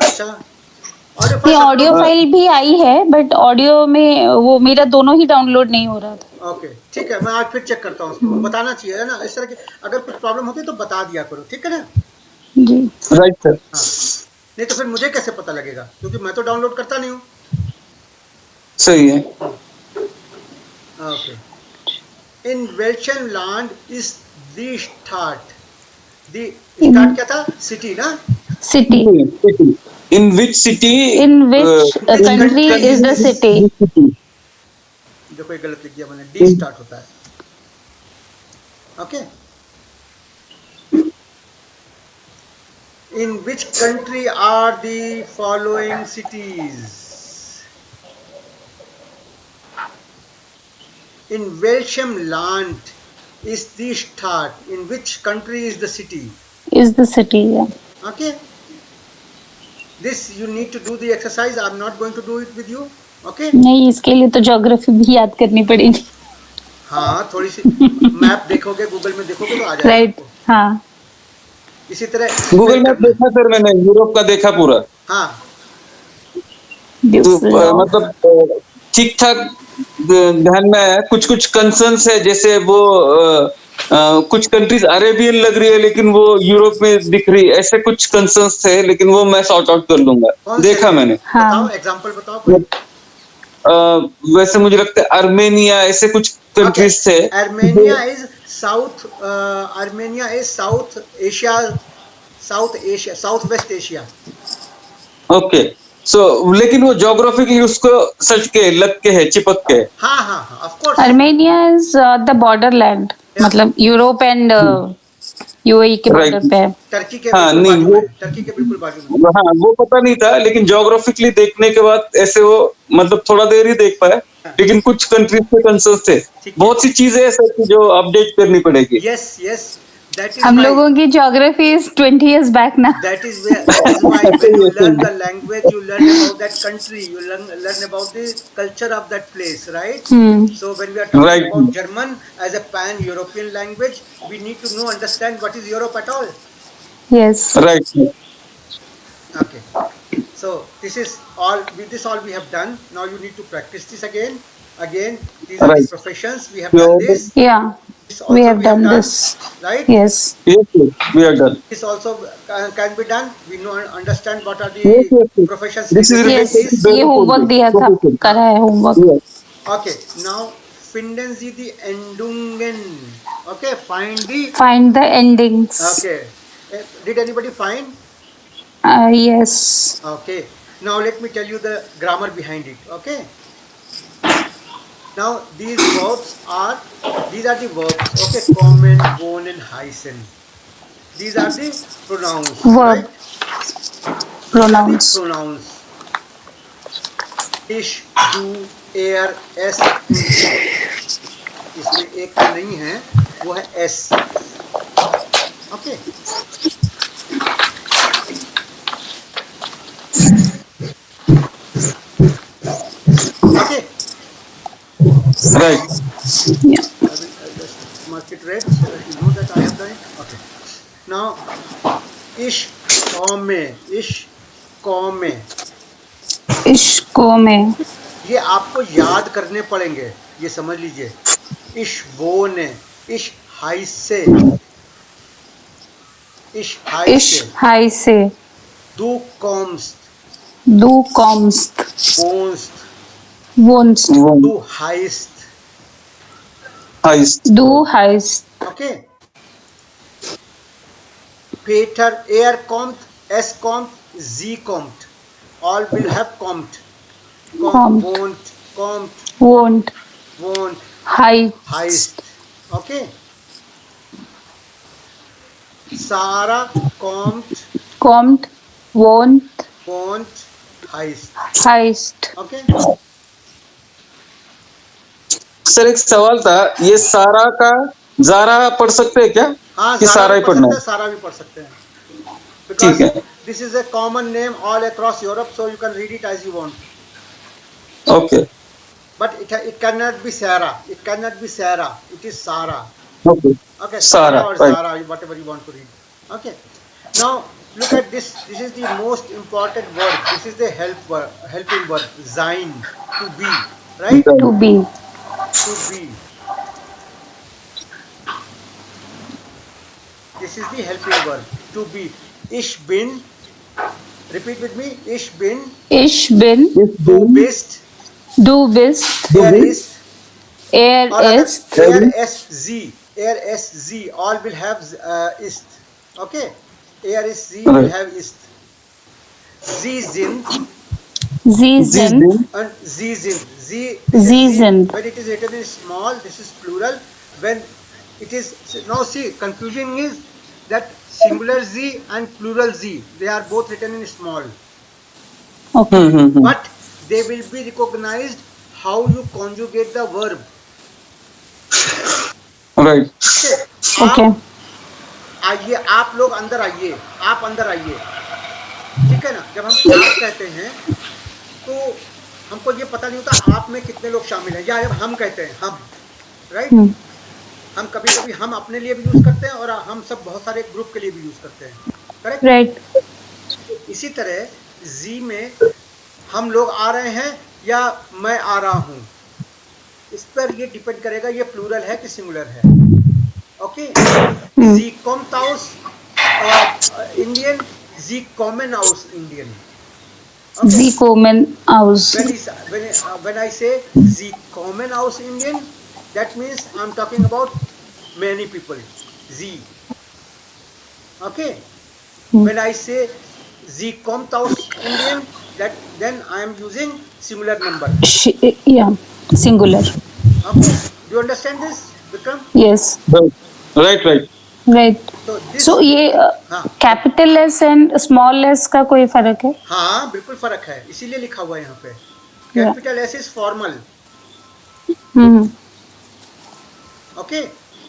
अच्छा. ऑडियो ये फाइल्स ऑडियो अपलोड. फाइल भी आई है बट ऑडियो में वो मेरा दोनों ही डाउनलोड नहीं हो रहा था. ओके, ठीक है, मैं आज फिर चेक करता हूँ उसको. बताना चाहिए है ना, इस तरह की अगर कुछ प्रॉब्लम होती है तो बता दिया करो, ठीक है ना? जी. Right sir. हाँ, नहीं तो फिर मुझे कैसे पता लगेगा, क्योंकि मैं तो डाउनलोड करता नहीं हूँ. सही है. ओके. इन वेल्शन लैंड इज द स्टार्ट. द स्टार्ट क्या था? सिटी ना? City. In which city, in which Which country country is the is- city. देखो ये गलत लिख दिया मैंने, डी स्टार्ट होता है. Okay. In which country are the following cities? In Welsham land is the start. In which country is the city? Is the city. Okay. This you need to do the exercise. I'm not going to do it with you. Okay. नहीं, इसके लिए तो geography भी याद करनी पड़ेगी. हाँ, थोड़ी सी मैप देखोगे, गूगल में देखोगे तो आ जाएगा राइट. आपको. हाँ. इसी तरह गूगल इसमें मैप करना है. देखा सर मैंने, यूरोप का देखा पूरा. हाँ, तो मतलब ठीक ठाक ध्यान में है. कुछ कुछ कंसर्न्स है, जैसे वो कुछ कंट्रीज अरेबियन लग रही है लेकिन वो यूरोप में दिख रही है, ऐसे कुछ कंसर्न्स थे, लेकिन वो मैं सॉर्ट आउट कर लूंगा. कौन से देखा थे? मैंने. हाँ. बताओ, एग्जांपल बताओ कोई. वैसे मुझे लगता है अर्मेनिया, ऐसे कुछ कंट्रीज थे. Armenia is South. Armenia is South Asia. South Asia, Southwest Asia. Okay. So लेकिन वो ज्योग्राफिकली उसको सच के लग के है, चिपक के. हाँ हाँ हाँ, of course. Armenia is the border land. मतलब यूरोप एंड यूएई के बॉर्डर Right. पे है. टर्की के हाँ, बिल्कुल नहीं, बाजू में. वो- टर्की के बिल्कुल बाजू में. हाँ, वो पता नहीं था, लेकिन ज्योग्राफिकली देखने के बाद ऐसे वो मतलब थोड़ा देर ही देख पाया, लेकिन कुछ कंट्रीज के कंसर्न्स थे. ठीक है. बहुत सी चीजें ऐसे थी जो अपडेट करनी पड़ेगी. Yes, yes. That is हम why. लोगों की ज्योग्राफी इज 20 years बैक ना. That is why when you learn the language, you learn about that country, you learn about the culture of that place, right? So when we are talking Right. about German as a pan-European language, we need to know, understand what is Europe at all. Yes. Right. Okay. So this is all. With this all we have done. Now you need to practice this again. Again, these are the Right. professions. We have We done are this. Yeah, This we also have we have done done. this. Right? Yes. yes, yes, we are done. This also can be done. We know understand what are the Yes, yes, yes. professions This is related Yes, with related to this. ये Dairy homework Holding दिया था, profession. करा है homework. Yes. Okay. Now finden Sie die Endungen. Okay. Find the. Find the endings. Okay. Did anybody find? Yes. Okay. Now let me tell you the grammar behind it. Okay. Now these are the verbs. Okay. Kommen, wohnen, heißen. These are the pronouns. Verb. Right. These are the Pronouns. pronouns. इश, do, air, S and जी. इसमें एक जो नहीं है वो है S. Okay. Okay. Right. Yeah. I'll just mark it red so that you know that I have done it. Okay. Now इश कौमे, इश कौमे, इश्कों में. ये आपको याद करने पड़ेंगे. ये समझ लीजिए. इश वो ने, इश हाई से, इश हाई इश से, हाई से. दू कॉम्स्ट, Du kommst. बोन्स्ट, Wohnst. दू heist. Heist. Du heißt. Okay. Peter, er kommt, es kommt, sie kommt. All will have kommt. Kommt. Wohnt, kommt, Wohnt. wohnt, Heißt. heißt. Okay. Sarah kommt, Kommt. Wohnt. wohnt, heißt. Heißt. Okay. Sir एक सवाल था, ये सारा का Zara पढ़ सकते हैं क्या? हाँ, कि सारा ही भी पढ़ पढ़ना सकते है? हैं, सारा भी पढ़ सकते हैं. ठीक है. Because this is a common name all across Europe, so you can read it as you want. Okay. But it cannot be Sarah. It cannot be Sarah. It is Sarah. Okay. Okay, Sarah, Sarah or right. Zara, whatever you want to read. Okay. Now look at this. This is the most important word. This is the helping word. Sein, to be, right? To be. To be. This is the helping word. To be. Ich bin. Repeat with me. Ich bin. Ich bin. Du bist. Du bist. Er ist. Er Or rather, ist. er, s, z. Er, s, z. All will have ist. Okay. Er ist, sie will have ist. Sie sind Sie sind. and sie sind. Sie sind. When it is written in small, this is plural. When it is, now see, confusion is that singular z and plural z, they are both written in small. Okay. But they will be recognized how you conjugate the verb. Right. Okay. आइए, आप लोग अंदर आइए, आप अंदर आइए. ठीक है ना. जब हम आप कहते हैं तो हमको ये पता नहीं होता आप में कितने लोग शामिल हैं. या जब हम कहते हैं हम, राइट, हम कभी कभी हम अपने लिए भी यूज करते हैं और हम सब बहुत सारे ग्रुप के लिए भी यूज करते हैं. करेक्ट. Right. इसी तरह जी में हम लोग आ रहे हैं या मैं आ रहा हूँ, इस पर ये डिपेंड करेगा ये प्लूरल है कि सिंगुलर है. ओके. जी कॉम्ट हाउस इंडियन, जी कॉमन हाउस इंडियन. Sie kommen aus. When I say Sie kommen aus Indien, that means I'm talking about many people. Sie. Okay. When I say Sie kommt aus Indien, then I am using singular number. Yeah. Singular. Okay. Do you understand this, Vikram? Yes. Right. Right. So ये capital S and small S का कोई फर्क है? हाँ, बिल्कुल फर्क है. इसीलिए लिखा हुआ है यहाँ पे. Capital S is formal. Okay.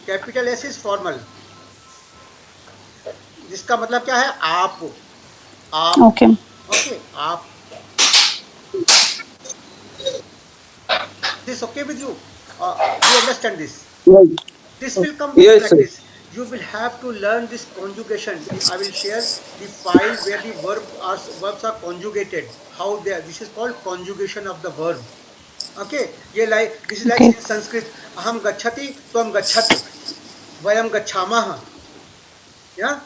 Capital S is formal, जिसका मतलब क्या है? आप. ओके. Okay, आप. This okay with you? Do you understand this? Right. This will come with Yes, sir. practice. you will have to learn this conjugation. I will share the file where the verbs are conjugated. How they are. This is called conjugation of the verb. Okay, ये like this is like Okay. in Sanskrit. Aham gachati, tvam gachat, vayam gachamah. Yeah,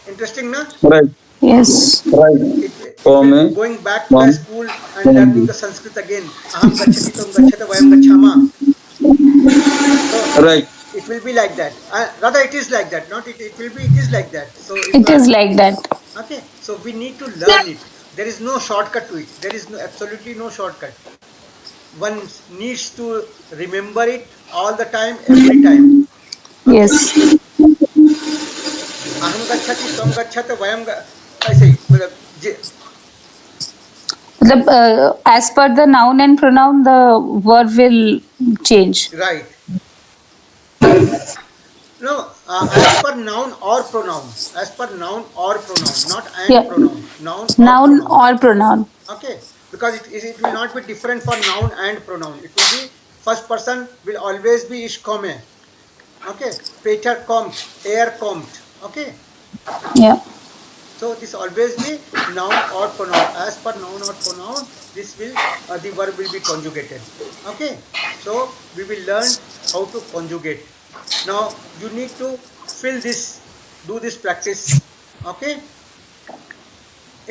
interesting, na? Right. Yes. Right. It will Home. going back to the Home. school and learning the Sanskrit again. Aham gachati, tvam gachat, vayam gachamah. So Right. it will be like that. Rather, it is like that. Not it. It will be. It is like that. So if It is like that. okay, so we need to learn it. There is no shortcut to it. There is no absolutely no shortcut. One needs to remember it all the time, every time. Yes. Aham gachati, tvam gachat, vayam ऐसे ही मतलब As per the noun and pronoun, the verb will change. right. No, as per noun or pronoun. As per noun or pronoun, not and Yeah. pronoun. Noun or Noun pronoun. or pronoun. Okay, because it will not be different for noun and pronoun. It will be first person will always be ich komme. Okay, Peter kommt, er kommt. Okay, Yeah. so this always be noun or pronoun. As per noun or pronoun, this will the verb will be conjugated. Okay, so we will learn how to conjugate. Now you need to fill this, do this practice. Okay.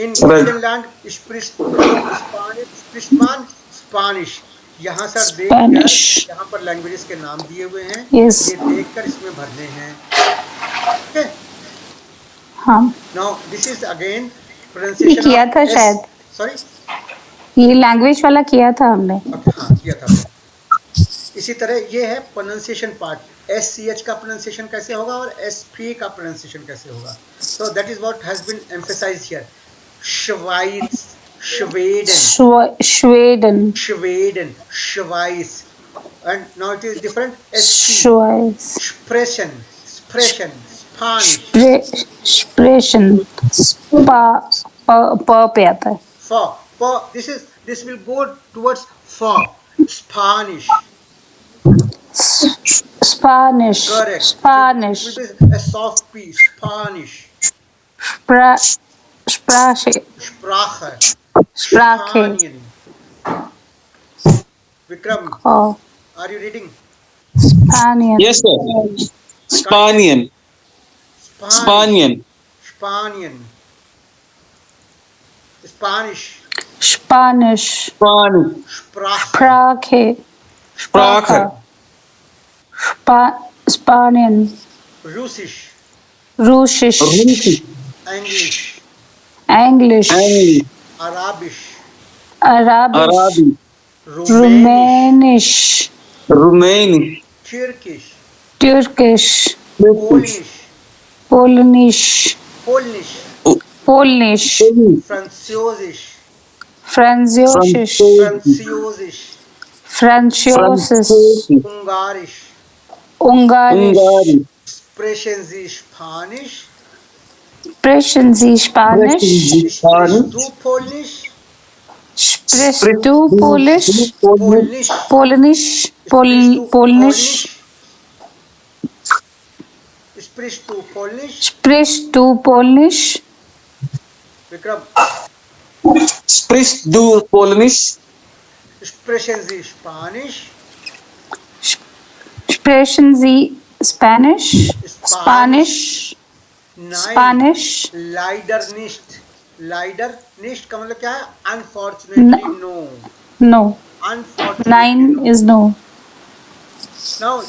In Right. Griechenland spricht man Spanish. यहाँ sir देख कर Spanish. यहाँ पर languages के नाम दिए हुए हैं. Yes. ये देखकर इसमें भरने हैं. Okay. हाँ. Now this is again ये pronunciation किया of था S. शायद. Sorry. ये लैंग्वेज वाला किया था हमने. Okay, हाँ किया था. इसी तरह ये है pronunciation part. SCH का pronunciation कैसे होगा और SP का pronunciation कैसे होगा. So that is what has been emphasized here. Schweiz, Schweden. Sweden. Schweden, Schweiz, and now it is different. SP, Schweiz. Sprechen, Spanish. Expression. पे आता है. For this will go towards for Spanish. Spanish. Correct. Spanish. It will be a soft P. Spanish. Sprache. Sprache. Sprache. Spanien. Vikram, Oh, are you reading? Spanian. Yes, sir. Spanian. Spanian. Spanian. Spanish. Spanish. Spanish. Sprache. Sprache. Sprache. Spanian. Russisch. Russisch. Russisch. English. English. English. Arabisch. Arabic. Arabic. Romanisch. Romanish. Romanish. Turkish. Turkish. Polish. Polnish. Polish. Polnish. Französisch. Französisch. Französisch. Französisch. Ungarisch. Ungarisch. Ungarisch. Sprechen Sie Spanisch? Sprechen Sie Spanish? Sprichst du Polnisch? Sprichst du Polish? Polnisch. Polnish? Sprichst du Polnish? Sprichst du Polnisch? Sprichst du Polnisch? Vikram, Sprichst du Polnisch? sprechen Sie Spanisch? Sprechen Sie Spanish? Spanish? Nein. Spanish? Leider nicht. Leider nicht का मतलब क्या है? Unfortunately no. No. Unfortunately Nine no. is no. Now,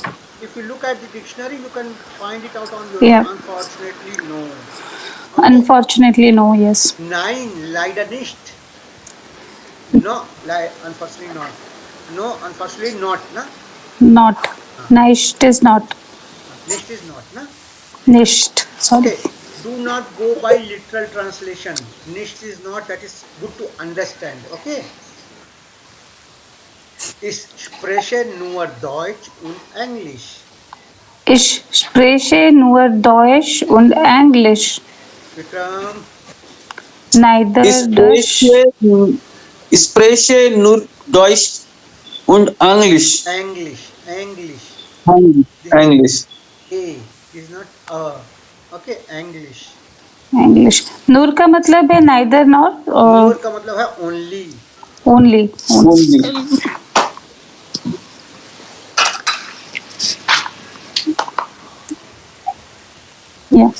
if you look at the dictionary, you can find it out on your Yeah. own. Unfortunately no. Unfortunately, no. Yes. Nein, leider nicht. No, unfortunately not. No, unfortunately not. Na? Not. Nicht is not. Nicht is not. Na? Nicht. Sorry. Okay. Do not go by literal translation. Nicht is not. That is good to understand. Okay. Ich spreche nur Deutsch und Englisch. Ich spreche nur Deutsch und Englisch. Vikram, Neither Dutch. Spreche nur Deutsch und Englisch. English. English. A. is not okay, English. English. नूर का मतलब है neither nor Nur का मतलब है only. Only. only. या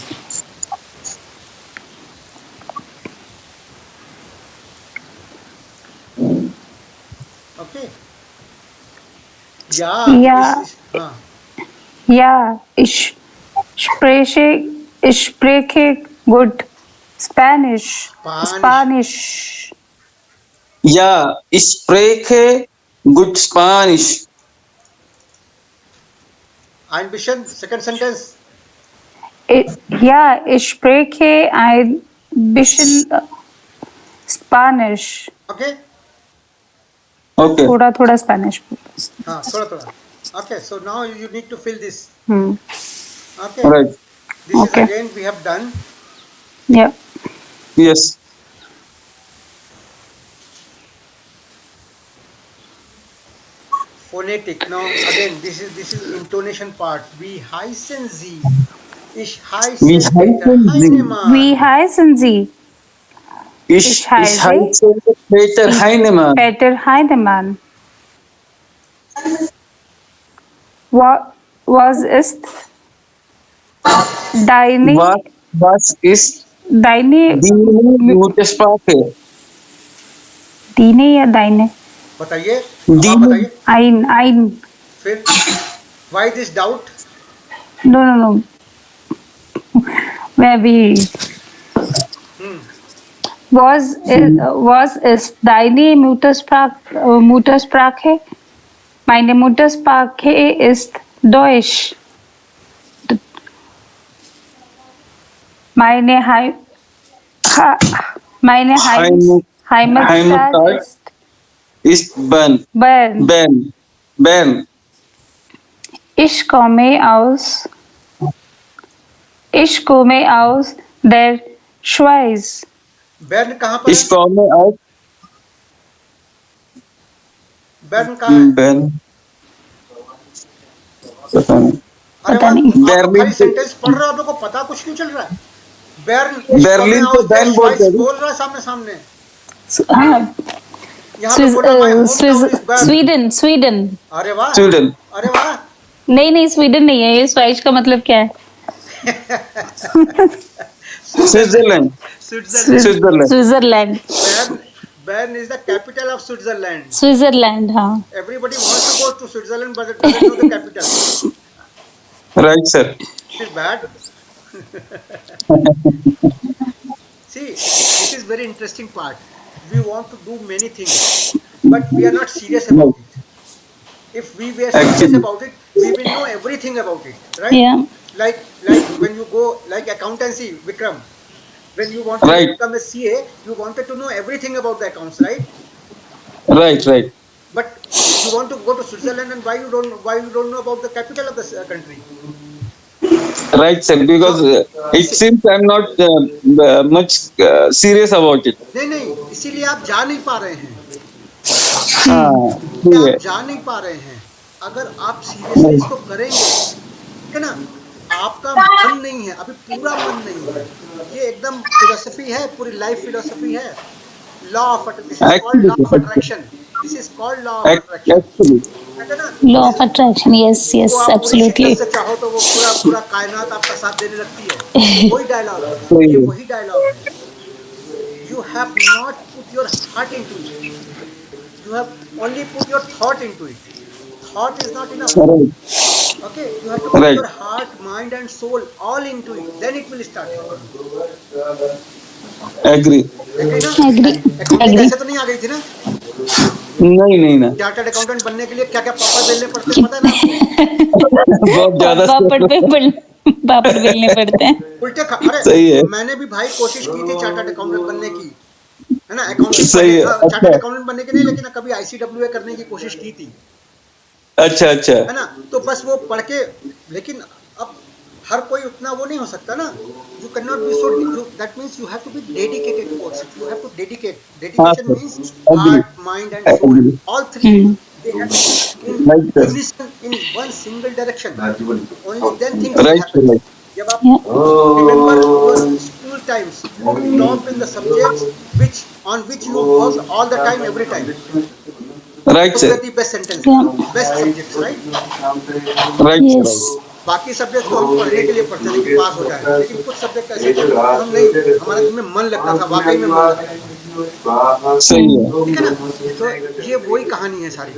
Okay. Ja, Ja. हाँ, Ja, ich spreche gut Spanish. Spanish. Spanish. Ja, ich spreche gut Spanish. Ein bisschen, second sentence. Ja, ich spreche ein bisschen Spanish. Okay. Okay. थोड़ा थोड़ा Spanish. हाँ, थोड़ा थोड़ा. Okay, so now you need to fill this. Okay. Right. This is Okay. again we have done. या Yes. Phonetic. Now again, this is intonation part. Wie heißen Sie? Ich heiße Wie Peter heißen Sie? Heinemann. Wie heißen Sie? Ich heiße heiße Peter Heinemann. Peter Heinemann. Was ist deine Was ist deine die Muttersprache? दीने या दाइने? बताइए. Die- आप बताइए. ein फिर why this doubt? no मैं भी was ist deine Muttersprache? Meine Muttersprache ist Deutsch. Meine Heimatstadt Heimatstadt ist Bern. Bern. Bern. Ich komme aus der Schweiz. Bern कहाँ पर Ich है? komme aus Bern कहाँ है? Bern. पता नहीं. अरे पता वाह, नहीं। आप तो Berlin खाली से- सेंटेंस पढ़ रहे हो, आप लोग को पता कुछ नहीं चल रहा है. Berlin तो Bern बोलते हैं. बोल रहा है सामने सामने. हाँ, यहाँ पे बोला my hometown is Bern. Sweden. अरे वाह. Sweden. अरे वाह. नहीं स्वीडन नहीं है ये। स्वाइच का मतलब क्या है? Switzerland. Switzerland. Switzerland. Bern is the capital of Switzerland. Switzerland, हाँ। Everybody wants to go to Switzerland but doesn't know the capital. Right, sir. It is bad. See, this is very interesting part. We want to do many things, but we are not serious about it. If we were serious Actually. about it, we will know everything about it, right? Yeah. Like when you go like accountancy, Vikram. When you want to Right. become a CA, you wanted to know everything about the accounts, right? Right. But you want to go to Switzerland, and why you don't know about the capital of the country? Right, sir. Because it seems I'm not much serious about it. नहीं, इसीलिए आप जा नहीं पा रहे हैं. हाँ, आप जा नहीं पा रहे हैं. अगर आप सीरियसली इसको करेंगे, ठीक है ना, आपका मन नहीं है, अभी पूरा मन नहीं है. ये एकदम फिलोसफी है, पूरी लाइफ फिलोसफी है. Law of attraction. This is called law of attraction. Actually, है ना? लॉ ऑफ अट्रैक्शन, यस वो आप पूरी एब्सोल्युटली। शिद्दत से चाहो तो वो पूरा कायनात आपका साथ देने लगती है. वही डायलॉग है, ये वही डायलॉग है. You have not put your heart into it. You have only put your thought into it. Thought is not enough. right. Okay, you have to put Right. your heart, mind and soul all into it. Then it will start happening. Agree. Agree. Accounting ऐसे तो नहीं आ गई थी ना? नहीं ना. Chartered accountant बनने के लिए क्या क्या पापड़ बेलने पड़ते हैं, पता है ना? बहुत ज्यादा पापड़ बेलने पड़ते हैं। उल्टे अरे सही है. मैंने भी भाई कोशिश की थी चार्टर्ड अकाउंटेंट बनने की, है ना? अकाउंटिंग सही है. चार्टर्ड अकाउंटेंट बनने की नहीं, लेकिन कभी ICWA करने की कोशिश की थी, अच्छा. है ना? तो बस वो पढ़ के, लेकिन अब हर कोई उतना वो नहीं हो सकता ना. You cannot be so. That means you have to be dedicated towards it. You have to dedicate. Dedication means Agree. heart, mind and soul. Agree. All three. they have to be in Right, sir. unison in one single direction. Only then things will Right, sir. happen. Right. जब आप Yeah. remember your school times, top in the subjects which on which you worked all the time, every time. Right, Those sir. were the best sentences, Yeah. best subjects, right? Right, sir. Yes. Right. बाकी subjects को हम पढ़ने के लिए पढ़ते थे कि पास हो जाए, लेकिन कुछ सब्जेक्ट ऐसे थे जो हम नहीं, हमारा जिनमें मन लगता था, वाकई में मन लगता था, सही है, ठीक है ना? तो ये वही कहानी है सारी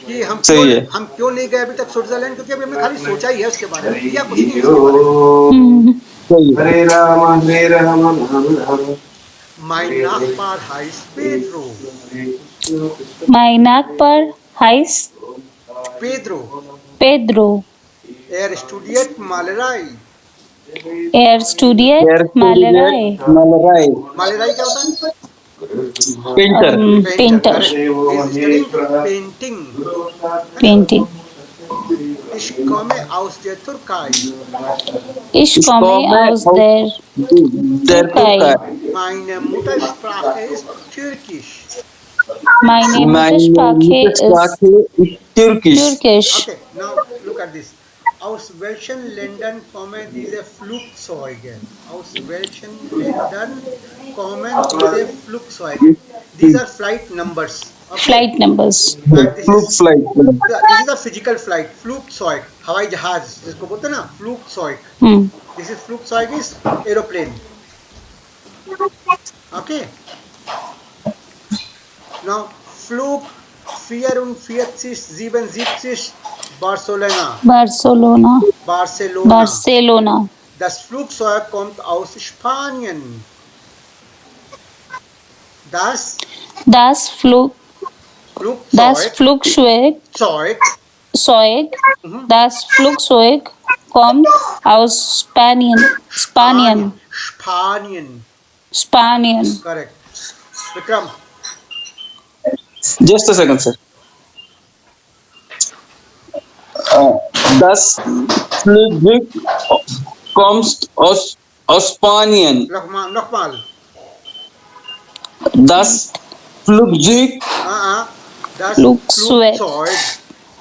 कि सही है। हम क्यों नहीं गए अभी तक स्विट्जरलैंड, क्योंकि अभी हमने खाली सोचा ही है उसके बारे में, किया कुछ नहीं उसके बारे में। Hmm. सही है। Hare Rama, Rama Rama. My Nagpar heißt Pedro. My Nagpar heißt Pedro. Pedro. Er studiert Malerei. Er studiert Malerei. Malarai. Malerei क्या होता है? Painter. Painter. Correct. He is studying painting. Painting. Ich komme aus der Türkei. Ich komme aus der Der Türkei. Meine Muttersprache ist Türkisch. Meine Muttersprache ist Turkish. Türkisch. Okay, now look at this. Aus welchen Ländern kommen diese Flugzeuge? Aus welchen Ländern kommen diese Flugzeuge? These are flight numbers. Okay? Flight numbers. And this Flug is flight. this is a physical flight. Flugzeug, हवाई जहाज जिसको बोलते हैं ना, Flugzeug. Hmm. This is Flugzeug is aeroplane. Okay. Now Flug 4477 Barcelona. Barcelona. Barcelona. Barcelona. Das Flugzeug kommt aus Spanien. Das Das Flugzeug Flugzeug Mhm. Das Flugzeug kommt aus Spanien. Spanien. Spanien. Spanien. Correct. Vikram. Just a second, sir. Das Flugzeug kommt aus Spanien. Nochmal. Das Flugzeug Das Flugzeug.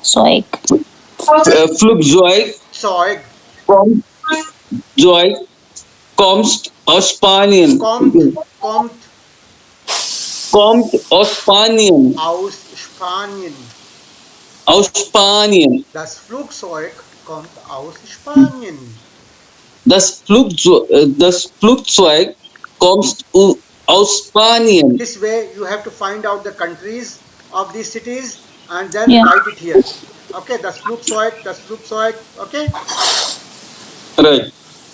Zeug. Flugzeug Zeug. kommt aus Spanien. Kommt aus Spanien. Aus Spanien. Aus Spanien. Das Flugzeug kommt aus Spanien. Das Flugzeug kommt aus Spanien. This way you have to find out the countries of these cities and then Yeah. write it here. Okay, das Flugzeug, okay? Right.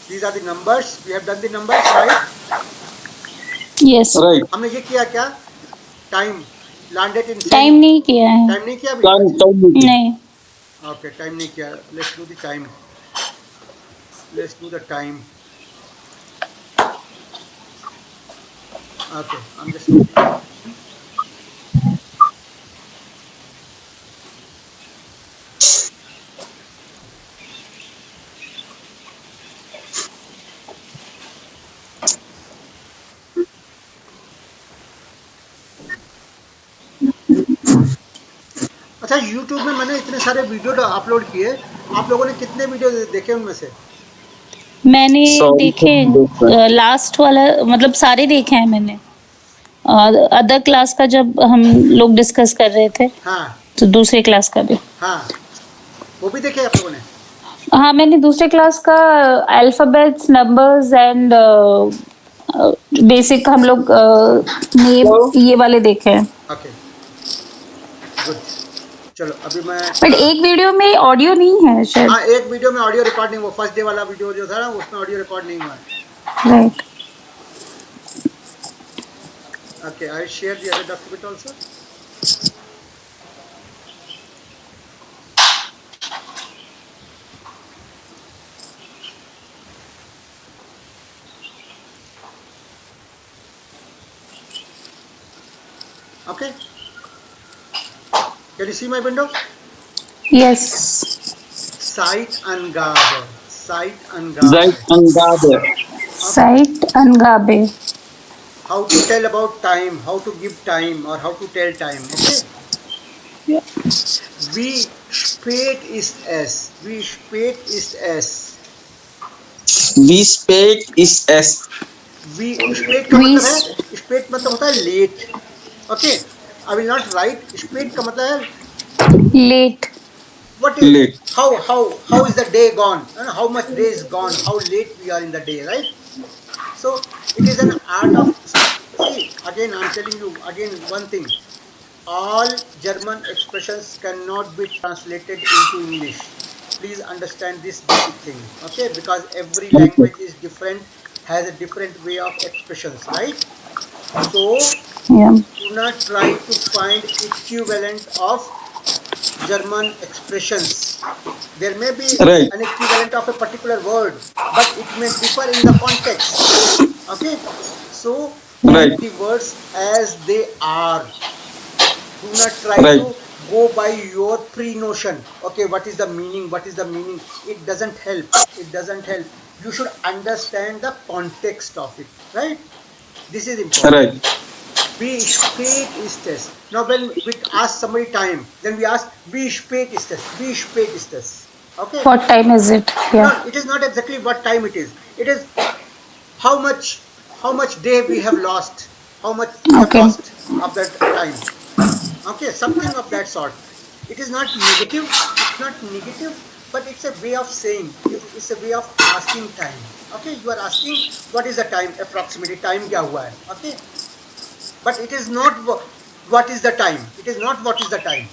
These are the numbers. We have done the numbers, right? Yes. Right. हमने ये किया क्या? Time. Landed in time नहीं किया है. Time नहीं किया अभी? नहीं. Okay, time नहीं किया. Let's do the time. Let's do the time. Okay, I'm just अच्छा, YouTube में मैंने इतने सारे वीडियो अपलोड किए, आप लोगों ने कितने वीडियो देखे उनमें से? मैंने Sorry, देखे लास्ट वाला, मतलब सारे देखे हैं मैंने. अदर क्लास का जब हम लोग डिस्कस कर रहे थे, हाँ तो दूसरे क्लास का भी. हाँ, वो भी देखे आप लोगों ने? हाँ, मैंने दूसरे क्लास का अल्फाबेट्स, नंबर्स एंड बेसिक हम लोग नेम ये वाले देखे हैं. Okay, good. चलो अभी मैं बट एक वीडियो में ऑडियो नहीं है शायद. हाँ, एक वीडियो में ऑडियो रिकॉर्ड नहीं, वो फर्स्ट डे वाला वीडियो जो था ना, उसमें ऑडियो रिकॉर्ड नहीं हुआ है. Right. Okay, I share the other document also. Okay. Can you see my window? Yes. Zeitangabe. Zeitangabe. साइट अनगाबे. How to tell about time, how to give time, or how to tell time. Okay. Wie spät ist es? Wie spät ist es? Wie spät ist es? स्पेट का We मतलब है, स्पेट मतलब होता है late. Okay, I will not write. स्पेट का मतलब है late. what is, Late. how is the day gone, and how much day is gone, how late we are in the day, right? So it is an art of, see, again I'm telling you again one thing, all German expressions cannot be translated into English. Please understand this basic thing, okay? Because every language is different, has a different way of expressions, right? So Yeah. do not try to find equivalent of German expressions. There may be Right. an equivalent of a particular word, but it may differ in the context. Okay, so Right. take the words as they are. Do not try Right. to go by your pre-notion. Okay, what is the meaning? What is the meaning? It doesn't help. It doesn't help. You should understand the context of it, right? This is important. Right. Wie spät ist es? Now, when we ask somebody time, then we ask, wie spät ist es? Wie spät ist es? Okay? What time is it? No, Yeah. it is not exactly what time it is. It is how much day we have lost, how much we have Okay. lost of that time. Okay, something of that sort. It is not negative. It's not negative, but it's a way of saying. It's a way of asking time. Okay, you are asking what is the time approximately? Time क्या हुआ है? Okay, but it is not what is the time. It is not what is the time.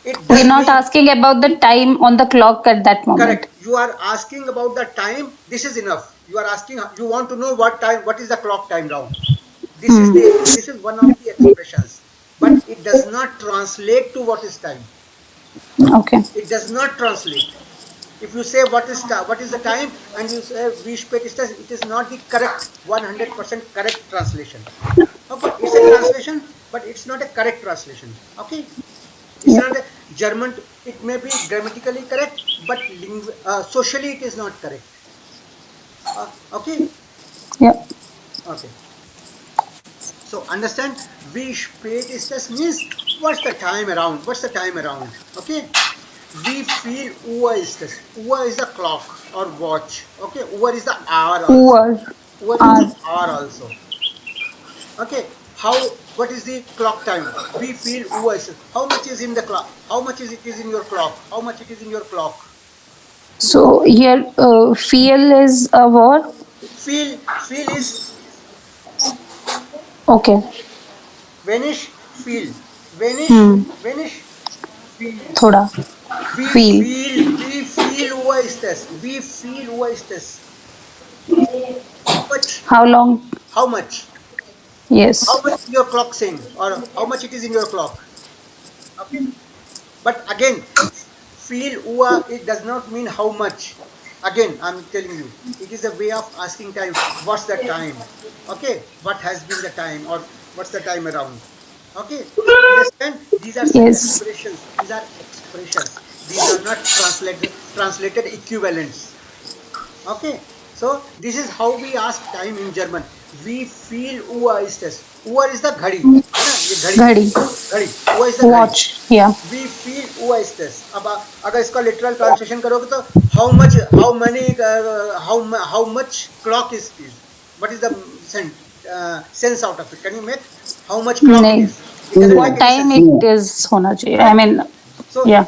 It does We're not mean, asking about the time on the clock at that moment. correct. You are asking about the time. This is enough. You are asking. You want to know what time. What is the clock time now? This is one of the expressions, but it does not translate to what is time. Okay. It does not translate. If you say what is the time and you say wie spät ist es, it is not the correct 100% correct translation. Okay, it's a translation, but it's not a correct translation. Okay, it's not a German. It may be grammatically correct, but socially it is not correct. Okay, Yeah. okay. So understand, wie spät ist es means what's the time around? What's the time around? Okay. Wie viel Uhr ist es? Uhr is the clock or watch. Okay. Uhr is the hour also. Uhr is the hour also. Okay. What is the clock time? Wie viel Uhr ist es? How much is in the clock? How much is it is in your clock? How much it is in your clock? So here, feel is a what? Feel is Okay. vanish. Feel. Vanish. Feel. थोड़ा. Feel. We feel Uhr ist es. We feel Uhr ist es. How much? How long? How much? Yes. How much is your clock saying, or how much it is in your clock? Okay, but again, feel Uhr, it does not mean how much. Again, I'm telling you, it is a way of asking time. What's the time? Okay, what has been the time, or what's the time around? Okay, understand? These are Yes. expressions. These are expressions. These are not translated equivalents. Okay, so this is how we ask time in German. We feel Uhr ist es. Uhr is the घड़ी, है ना? ये घड़ी. घड़ी. Uhr is the Watch. घड़ी. Yeah. We feel Uhr ist es. अब अगर इसका literal translation करोगे तो how much clock is this? What is the sense out of it? Can you make how much clock it नहीं. is? It doesn't What make any time sense. it is होना चाहिए. I mean, So yeah.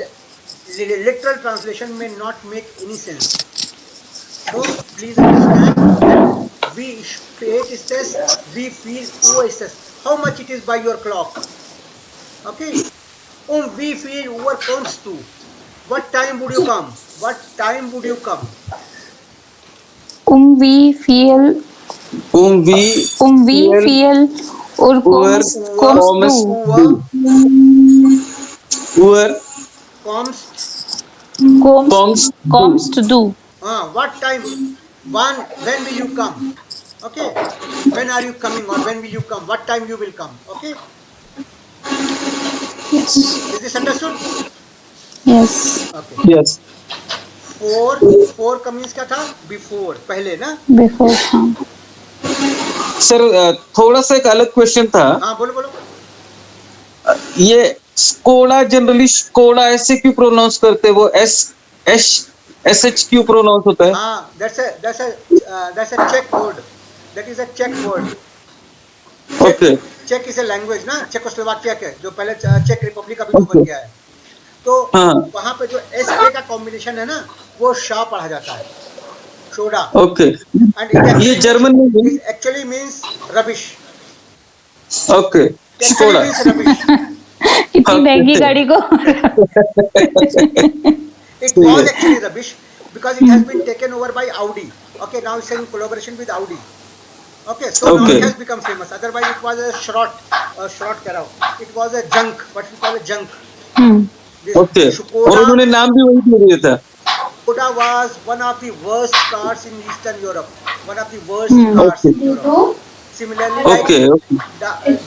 literal translation may not make any sense. So please understand that wie spät ist es, wie viel Uhr ist es, how much it is by your clock. Okay. Wie viel Uhr kommst du? What time would you come? What time would you come? Wie viel? Wie Wie viel Uhr kommst kommst du? Uhr Kommst. kommst du? What time? When will you come? Okay. When are you coming, or when will you come? What time you will come? Okay. Yes. Is this understood? Yes. Okay. Yes. Four का means क्या था? Before, पहले ना? Before. हाँ. Sir थोड़ा सा एक अलग क्वेश्चन था. हाँ, बोलो. ये स्कोडा जनरली स्कोडा ऐसे क्यों प्रोनाउंस करते हैं? वो एस एच क्यों प्रोनाउंस होता है? हाँ, that's a Czech word. That is a Czech word. Okay चेक इज ए लैंग्वेज ना, चेकोस्लोवाकिया के जो पहले चेक रिपब्लिक अभी वो ओके बन गया है, तो हाँ वहां पे जो एस ए का कॉम्बिनेशन है ना, वो शाह पढ़ा जाता है, शोडा, ओके एंड ये जर्मन में it actually means rubbish, okay actually Skoda means rubbish. इतनी महंगी गाड़ी को It was actually rubbish because it has been taken over by Audi. Okay, now it's in collaboration with Audi. Okay, so now Okay. it has become famous. Otherwise, it was a Schrott keh raha hu. It was a junk, what we call a junk. This okay और Skoda, उन्होंने नाम भी वही दे दिया था. Skoda was one of the worst cars in Eastern Europe. One of the worst cars in Europe. Similarly, like okay okay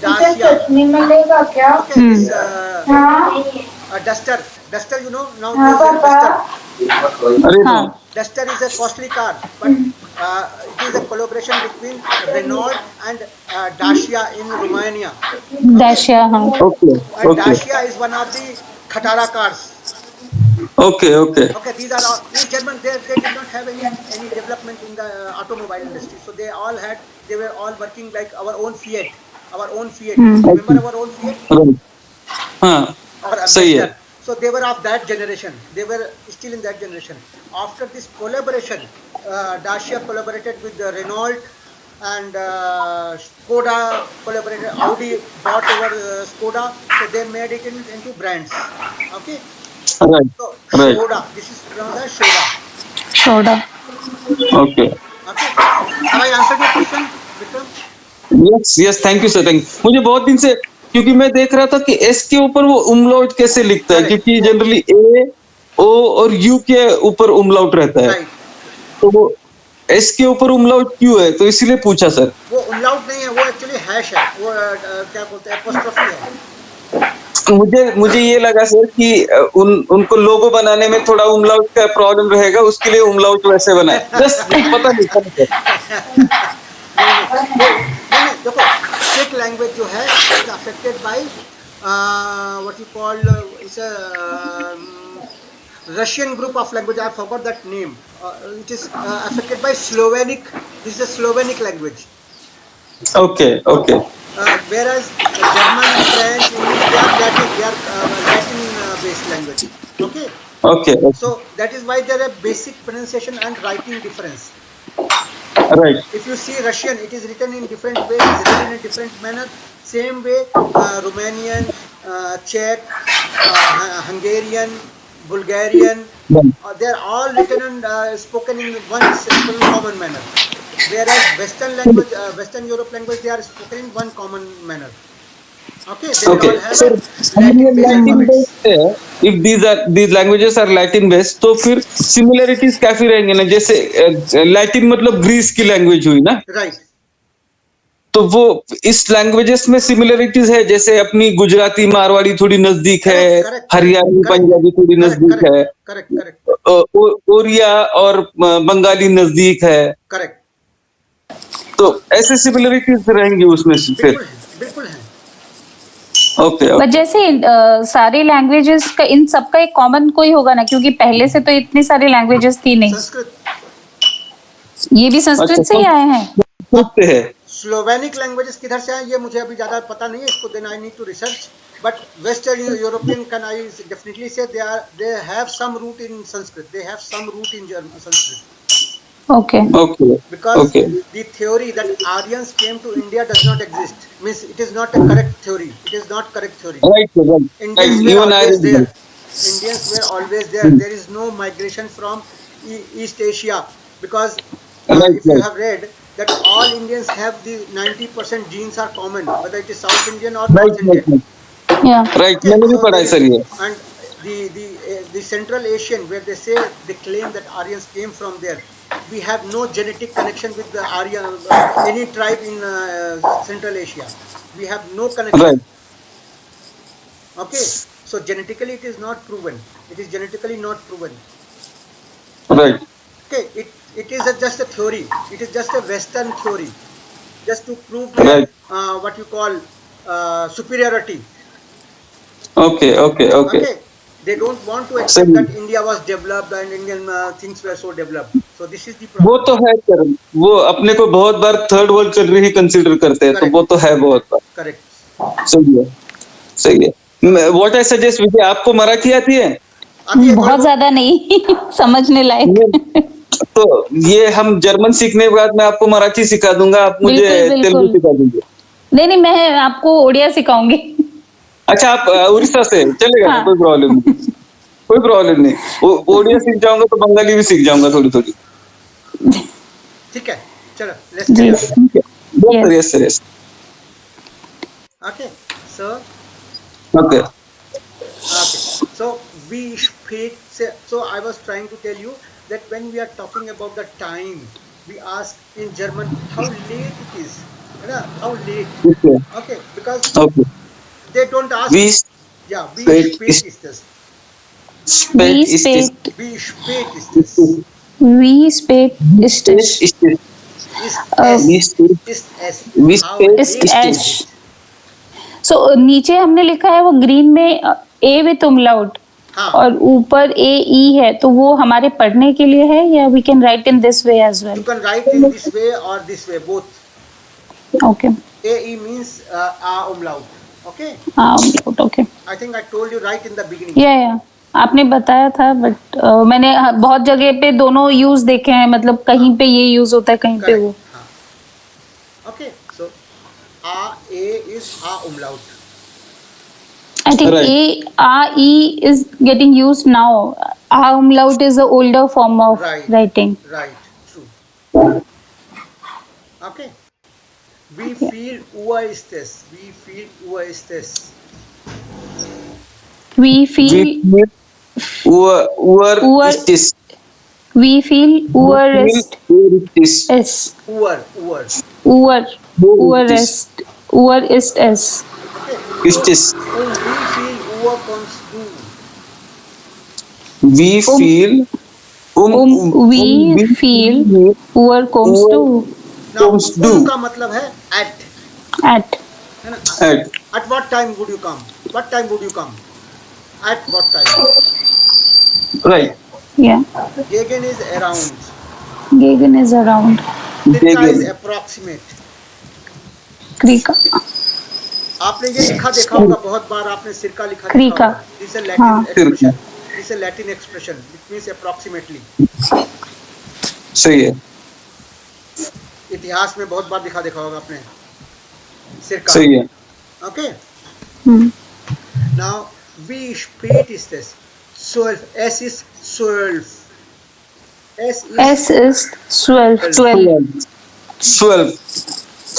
Dacia. मिलेगा क्या? Okay, this हाँ Duster, you know now Duster. अरे हाँ. हाँ Duster is a costly car, but it is a collaboration between Renault and Dacia in Romania. दाशिया हाँ. Okay And okay Dacia is one of the Khatara cars. Okay okay Okay, these are all these German. They did not have any development in the automobile industry, so they were all working like our own Fiat. Remember our own Fiat? हाँ Or सही है. Ambassador. So they were of that generation. They were still in that generation. After this collaboration, Dacia collaborated with the Renault and Skoda collaborated. Audi bought over Skoda, so they made it into brands. Okay, right so Right. Skoda. This is pronounced as Skoda. शोडा. Okay Okay. Have I answered your question, Vikram? Yes yes thank you sir thank you. मुझे बहुत दिन से क्योंकि मैं देख रहा था कि एस के ऊपर वो उमलाउट कैसे लिखता है, Correct. क्योंकि जनरली ए ओ और यू के ऊपर उमलाउट रहता है, Right. तो वो एस के ऊपर उमलाउट क्यों है, तो इसीलिए पूछा सर. वो umlaut नहीं है, वो एक्चुअली हैश है. वो क्या बोलते हैं, apostrophe है. मुझे ये लगा सर कि उनको लोगो बनाने में थोड़ा उमलाउट का प्रॉब्लम रहेगा, उसके लिए उमलाउट वैसे बनाए. जस्ट पता नहीं सर. नहीं, देखो चेक लैंग्वेज जो है is affected by what you call it's Russian group of language. I forgot that name. It is affected by Slovenic. This is a Slovenic language. Okay okay Whereas German, French, English, they are Latin based language. Okay, okay so that is why there are basic pronunciation and writing difference. Right If you see Russian, it is written in different ways, it is written in different manner. Same way, Romanian, Czech, Hungarian, Bulgarian, they are all written and spoken in one simple common manner. Whereas Western language, Western Europe language, they are spoken in one common manner. Okay, they Okay, all have so Latin-based Latin alphabets. based है. If these languages are Latin based, तो फिर similarities काफी रहेंगे ना. जैसे Latin मतलब Greece की language हुई ना, Right. तो वो इस लैंग्वेजेस में सिमिलरिटीज है. जैसे अपनी गुजराती मारवाड़ी थोड़ी नजदीक है, Correct. हरियाणवी पंजाबी थोड़ी नजदीक है, Correct. ओरिया और बंगाली नजदीक है, Correct. तो ऐसे सिमिलरिटीज रहेंगी उसमें से फिर. बिल्कुल है. ओके बट जैसे सारे लैंग्वेजेस का इन सबका एक कॉमन कोई होगा ना, क्योंकि पहले से तो इतनी सारी लैंग्वेजेस थी नहीं. संस्कृत. ये भी संस्कृत से ही आए हैं. से है. स्लोवेनिक लैंग्वेजेस किधर से आए ये मुझे अभी ज़्यादा पता नहीं है, इसको then I need to research. But western European can I definitely say they have some root in Sanskrit. They have some root in Sanskrit. Okay. Okay Because okay the theory that Aryans came to India does not exist. Means it is not a correct theory. It is not correct theory. Right right Indians were even always there. I Indians were always there. There is no migration from East Asia because Right, if you right. have read that all Indians have the 90% genes are common, whether it is South Indian or right North Indian. या right मैंने भी पढ़ा है sir ये. And the Central Asian, where they say they claim that Aryans came from there, we have no genetic connection with the Aryan any tribe in Central Asia. We have no connection. Right Okay, so genetically it is not proven. It is genetically not proven. Right Okay, it is just a theory. It is just a Western theory, just to prove their, Right. what you call superiority. Okay, okay, okay. Okay, they don't want to accept सही that India was developed and Indian things were so developed. So this is the वो problem. तो है sir, वो अपने को बहुत बार third world country ही consider करते हैं, तो Correct. वो तो है बहुत बार। Correct. सही है, सही है। व्हाट आई सजेस्ट, विजय, आपको मराठी आती है? आती है बहुत ज्यादा नहीं समझने लायक। तो ये हम जर्मन सीखने के बाद मैं आपको मराठी सिखा दूंगा, आप मुझे बिल्कुल, तेलुगु बिल्कुल। सिखा दीजिए। नहीं, मैं आपको ओडिया सिखाऊंगी। अच्छा, आप उड़ीसा से चलेगा ना, हाँ। कोई प्रॉब्लम नहीं, कोई प्रॉब्लम नहीं। ओडिया सीख जाऊंगा तो बंगाली भी सीख जाऊंगा थोड़ी थोड़ी। ठीक है, चलो let's जी। carry on. ठीक है, Yes. Yes sir, yes. Okay, so okay, so we speak. So I was trying to tell you that when we are talking about the time, we ask in German how late it is. है ना? How late? Okay, Okay, because okay. they don't ask. वी Yeah, wie spät spät ist es? spät Wie ist es? spät, Wie spät ist es? wie spät ist es? Ist es? Ist Wie es? spät? Ist es? Wie How spät Ist late es? is it? सो नीचे हमने लिखा है वो green में ए with umlaut हाँ, और ऊपर ए ई है, तो वो हमारे पढ़ने के लिए है या we can write in this way as you well? can write in this way or this way, both. Okay, AE means a umlaut. Okay? हाँ umlaut, okay. I think I told you right in the beginning. या आपने बताया था, but मैंने बहुत जगह पे दोनों यूज देखे हैं, मतलब कहीं पे ये यूज होता है, कहीं पे वो। Correct. हाँ. Okay, so A is a umlaut. I think Right. E is getting used now. Umlaut is the older form of Right. writing. Right, true. Okay. We feel Ua is this. We feel Ua is this. We feel Ur Ur- ist es? we feel Urest Ur ist es? is Uar. Ur Urest. Urest is. Okay. Ist es? We feel Ua comes to. We feel We feel Ur comes to Now, Comes to. का मतलब है at. at. है ना? at At what time would you come? What time would you come? At what time? right. Yeah. Gegen is around. Gegen is around. Circa is Gegen. approximate. Krika. आपने ये लिखा देखा होगा बहुत बार, आपने सिरका लिखा देखा Krika. होगा. This is a Latin हाँ. expression. This is a Latin expression. It means approximately. सही है, इतिहास में बहुत बार लिखा देखा होगा आपने सिरका. सही है। Okay. Hmm. Now wie spät ist es? 12. S is 12. S is S is 12. 12. 12.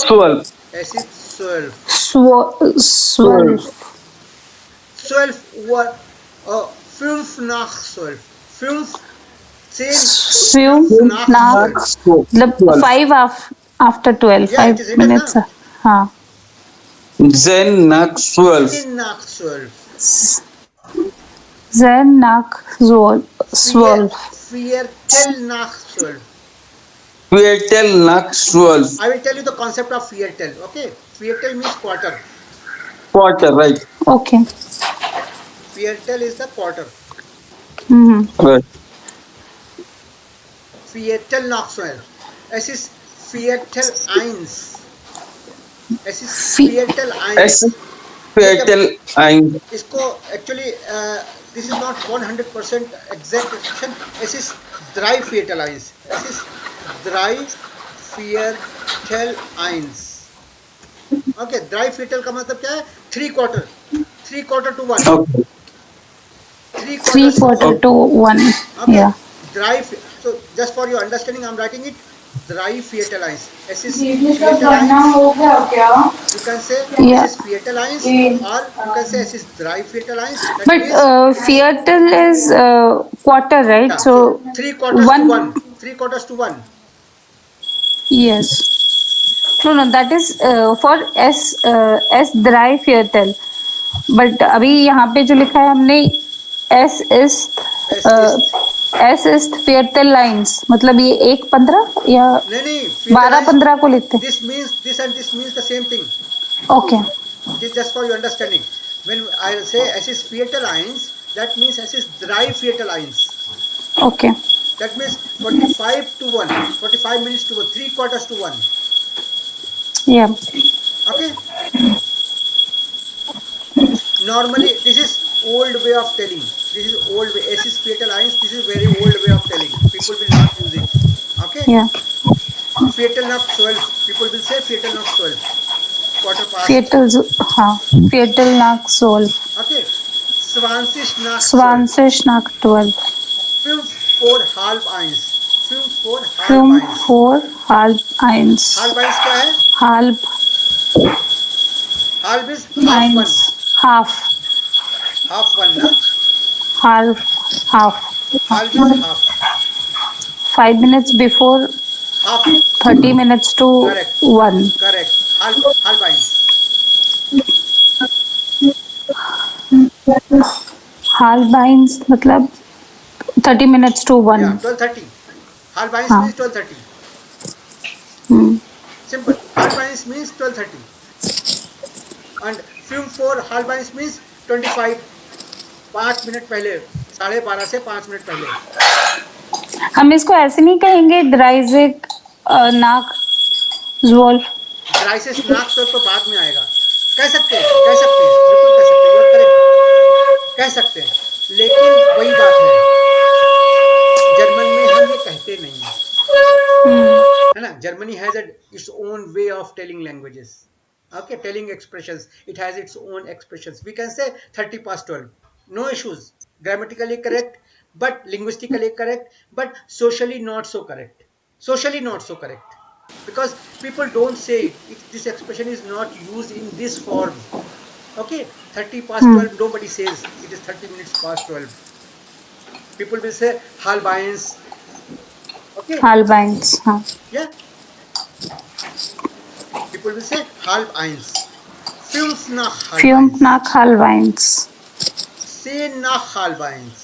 12. S is 12. 12. 12 Uhr, 5 nach 12. 5, 10 Few nach nach 12. मतलब 5 after 12. Yeah, it 5 is written minutes. now. हाँ. Then nach 12. 10 nach 12. Then nach 12. Viertel nach 12. Viertel nach 12. I will tell you the concept of Viertel. Okay. Viertel means quarter. Quarter, right. Okay. Viertel is the quarter. Mm-hmm. Right. Viertel nach 12. Es ist Viertel 1. Es ist Viertel 1. Es Viertel ein. इसको actually this is not 100% exact expression. Es ist drei Viertel 1. Es ist drei Viertel 1. Okay, drei Viertel का मतलब क्या है? 3/4. 3/4 to 1. Okay. 3/4 to 1. Okay. Yeah. So just for your understanding, I'm writing it drei Viertel 1. Es ist सीधी से Viertel पढ़ना 1. हो गया क्या? You can say Yeah. es ist Viertel 1 or you can say es ist drei Viertel 1. That But means Viertel is quarter, right? So 3/4 one- to 1. 3/4 to 1. yes. No, that is for S dry Viertel. But अभी यहाँ पे जो लिखा है हमने S is Viertel lines, मतलब ये 1/15 या नहीं 12/15 को लिखते हैं. this means this and this means the same thing. Okay. Just for your understanding, When I say S is fetal ions, that means S is dry fetal ions. Okay. That means 45 to 1, 45 minutes to 1, 3 quarters to 1. Yeah. Okay? Normally, this is old way of telling. This is old way. S is fetal ions. This is very old way of telling. People will not use it. Okay? Yeah. Fetal knock 12. People will say fetal knock 12. Quarter past. हाँ fetal knock 12. Okay? Swansish knock 12. Swansish knock 12. Film for half ions. Film for half Film ions. 4 halb ions. Half ions क्या है? Halb Half is half one. ions. Half. Half one, na? Half. Half is half. 5 minutes before, Half. 30 minutes to Correct. 1. Correct. Half ions. Halb ions मतलब 30 minutes to 1. Yeah, 12:30. Half ions हाँ. means 12:30. Hmm. Simple. Half ions means 12:30. And film for half ions means 25. 5 minute पहले, 12:30 से 5 minute पहले. हम इसको ऐसे नहीं कहेंगे ड्राइजिक नाक ज्वॉल्फ. ड्राइसिस नाक तो बाद में आएगा. कह सकते हैं, बिल्कुल कह सकते हैं. You are correct. कह सकते हैं, लेकिन वही बात है, जर्मन में हम ये कहते नहीं है ना. Germany has its own way of telling languages. Okay, telling expressions. It has its own expressions. We can say 30 past 12. No issues. Grammatically correct, but linguistically correct, but socially not so correct. Socially not so correct. Because people don't say it. This expression is not used in this form. Okay, 30 past 12, nobody says it is 30 minutes past 12. People will say halb ions. Okay, halb ions. हाँ. yeah. People will say halb eins. Films nach halb Film eins. nach halb eins. Sehen nach halb eins.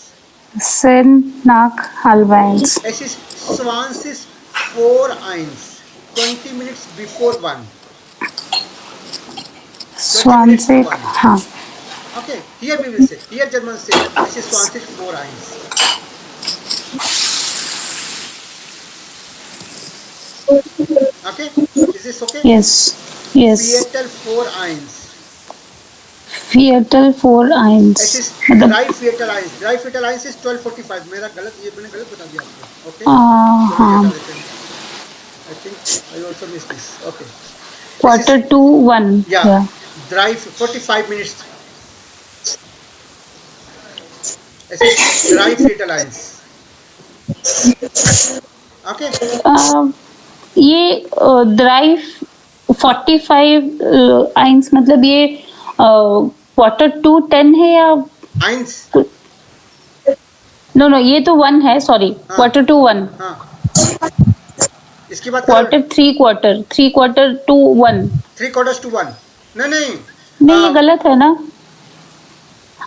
Sen nach halb eins. Es ist 20 vor eins. 20 minutes before 1. 20 हाँ. Okay, here we will say. Here German say es ist 20 vor eins. Okay, is this okay? Yes. Yes. Viertel vor eins. Viertel vor eins. Es ist मतलब dry viertel eins. Dry viertel eins is 12:45. मैंने गलत बता दिया आपको. Okay. हाँ. I think I also missed this. Okay. Quarter to 1. Yeah. Dry 45 minutes. This is dry fetal lines. Okay. ये dry 45 ions मतलब ये क्वार्टर टू 10 है या Eins. नो ये तो 1 है. Sorry, quarter to 1. हाँ. इसकी बात quarter 3 quarter to 1. 3 quarters to 1. नहीं. ये गलत है ना.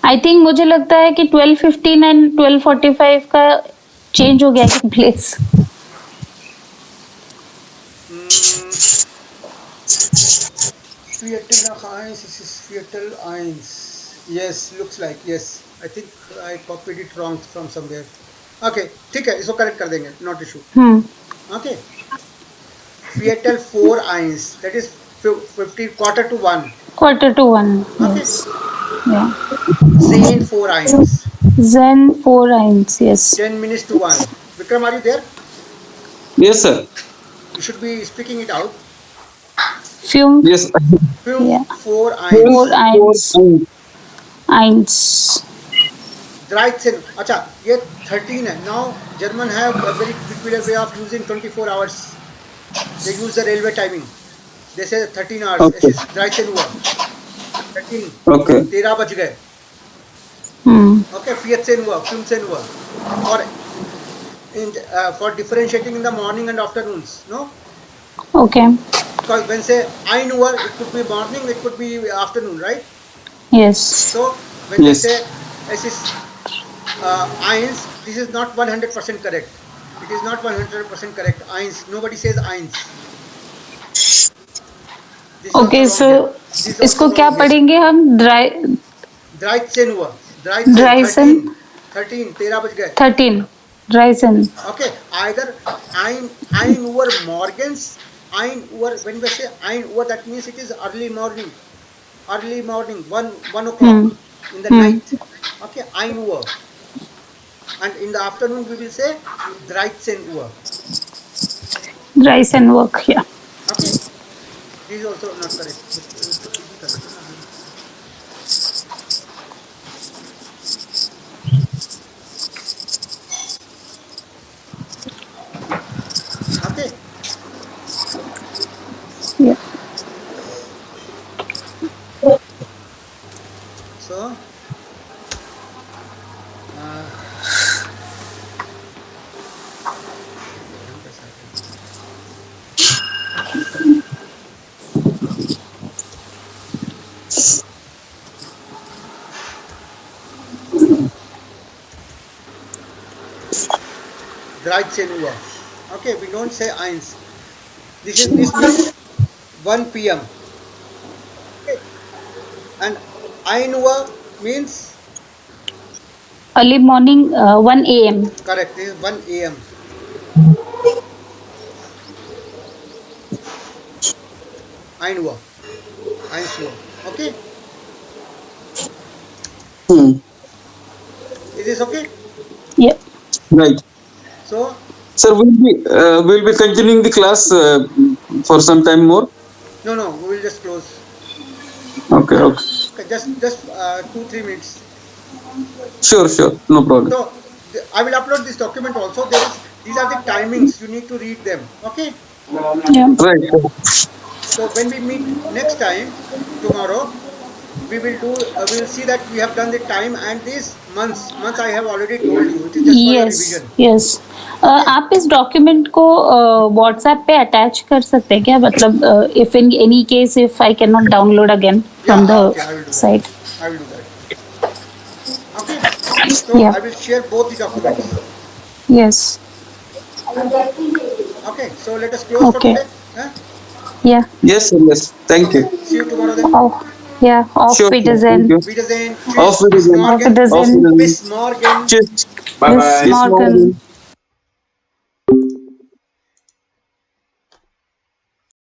आई थिंक मुझे लगता है कि 12:15 एंड 12:45 का चेंज हो गया है place. Viertel nach eins. This is viertel eins. Yes, looks like yes. I think I copied it wrong from somewhere. Okay, ठीक है, इसको करेक्ट कर देंगे. Not issue. Okay. Viertel vor eins. That is 50 quarter to 1. Quarter to 1. Okay. Yeah. Zehn vor eins. Zen 4 eins. Yes. 10 minutes to 1. Vikram, are you there? Yes, sir. You should be speaking it out. Fume. Yes. Film Yeah. 4 eins. 4 eins. Eins. Dreizehn. अच्छा, ये 13 है. Now German have a very peculiar way of using 24 hours. They use the railway timing. They say 13 hours. Okay. Es ist 13 Uhr. 13. Okay. 13 बज गए. Okay, 14 Uhr, 15 Uhr. For differentiating in the morning and afternoons. No? Okay. Because when say 1 Uhr, it could be morning, it could be afternoon, right? Yes. So when Yes. they say es ist eins, this is not 100% correct. It is not 100% correct. Eins, nobody says eins. Okay, so इसको क्या पढ़ेंगे हम? Dreizehn Uhr. Dreizehn. Dreizehn. 13. 13 बज गए. 13. Dreizehn. Okay, either ein Uhr morgens, ein Uhr, when we say ein Uhr, that means it is early morning, 1 o'clock in the night. Okay, ein Uhr. And in the afternoon we will say 13 Uhr. Dreizehn work, yeah. Okay, this is also not correct. It should be correct. Okay. Yeah. So, Dreizehn Uhr. Okay, we don't say eins. This means 1 p.m. Okay. And ein Uhr means Early morning, 1 a.m. correct. This is 1 a.m. Ein Uhr. Eins Uhr. Okay. Is this okay? Yeah. Right. So, Sir, we'll be continuing the class for some time more. no, we will just close. Okay. Okay, just 2-3 minutes. Sure. No problem. So, I will upload this document also. These are the timings. You need to read them. Okay. Yeah. Right. So when we meet next time tomorrow, we will see that we have done the time and these months I have already told you. It is just for your Yes. revision. Yes. आप इस document को WhatsApp पे attach कर सकते हैं क्या? मतलब if in any case if I can not download again from Okay, I will the do site. that. I will do that. Okay. So Yeah. I will share both the documents. Yes. Okay. So let us close Okay. for today. Huh? Yeah. Yes, sir. Yes. Thank you. See you tomorrow then. Oh. Yeah. Auf Sure. Wiedersehen. Thank you. Wiedersehen. Auf Tschüss. Bis Wiedersehen. Auf morgen. Wiedersehen. Auf Wiedersehen. Bis morgen. Tschüss. Bye Bis bye. morgen.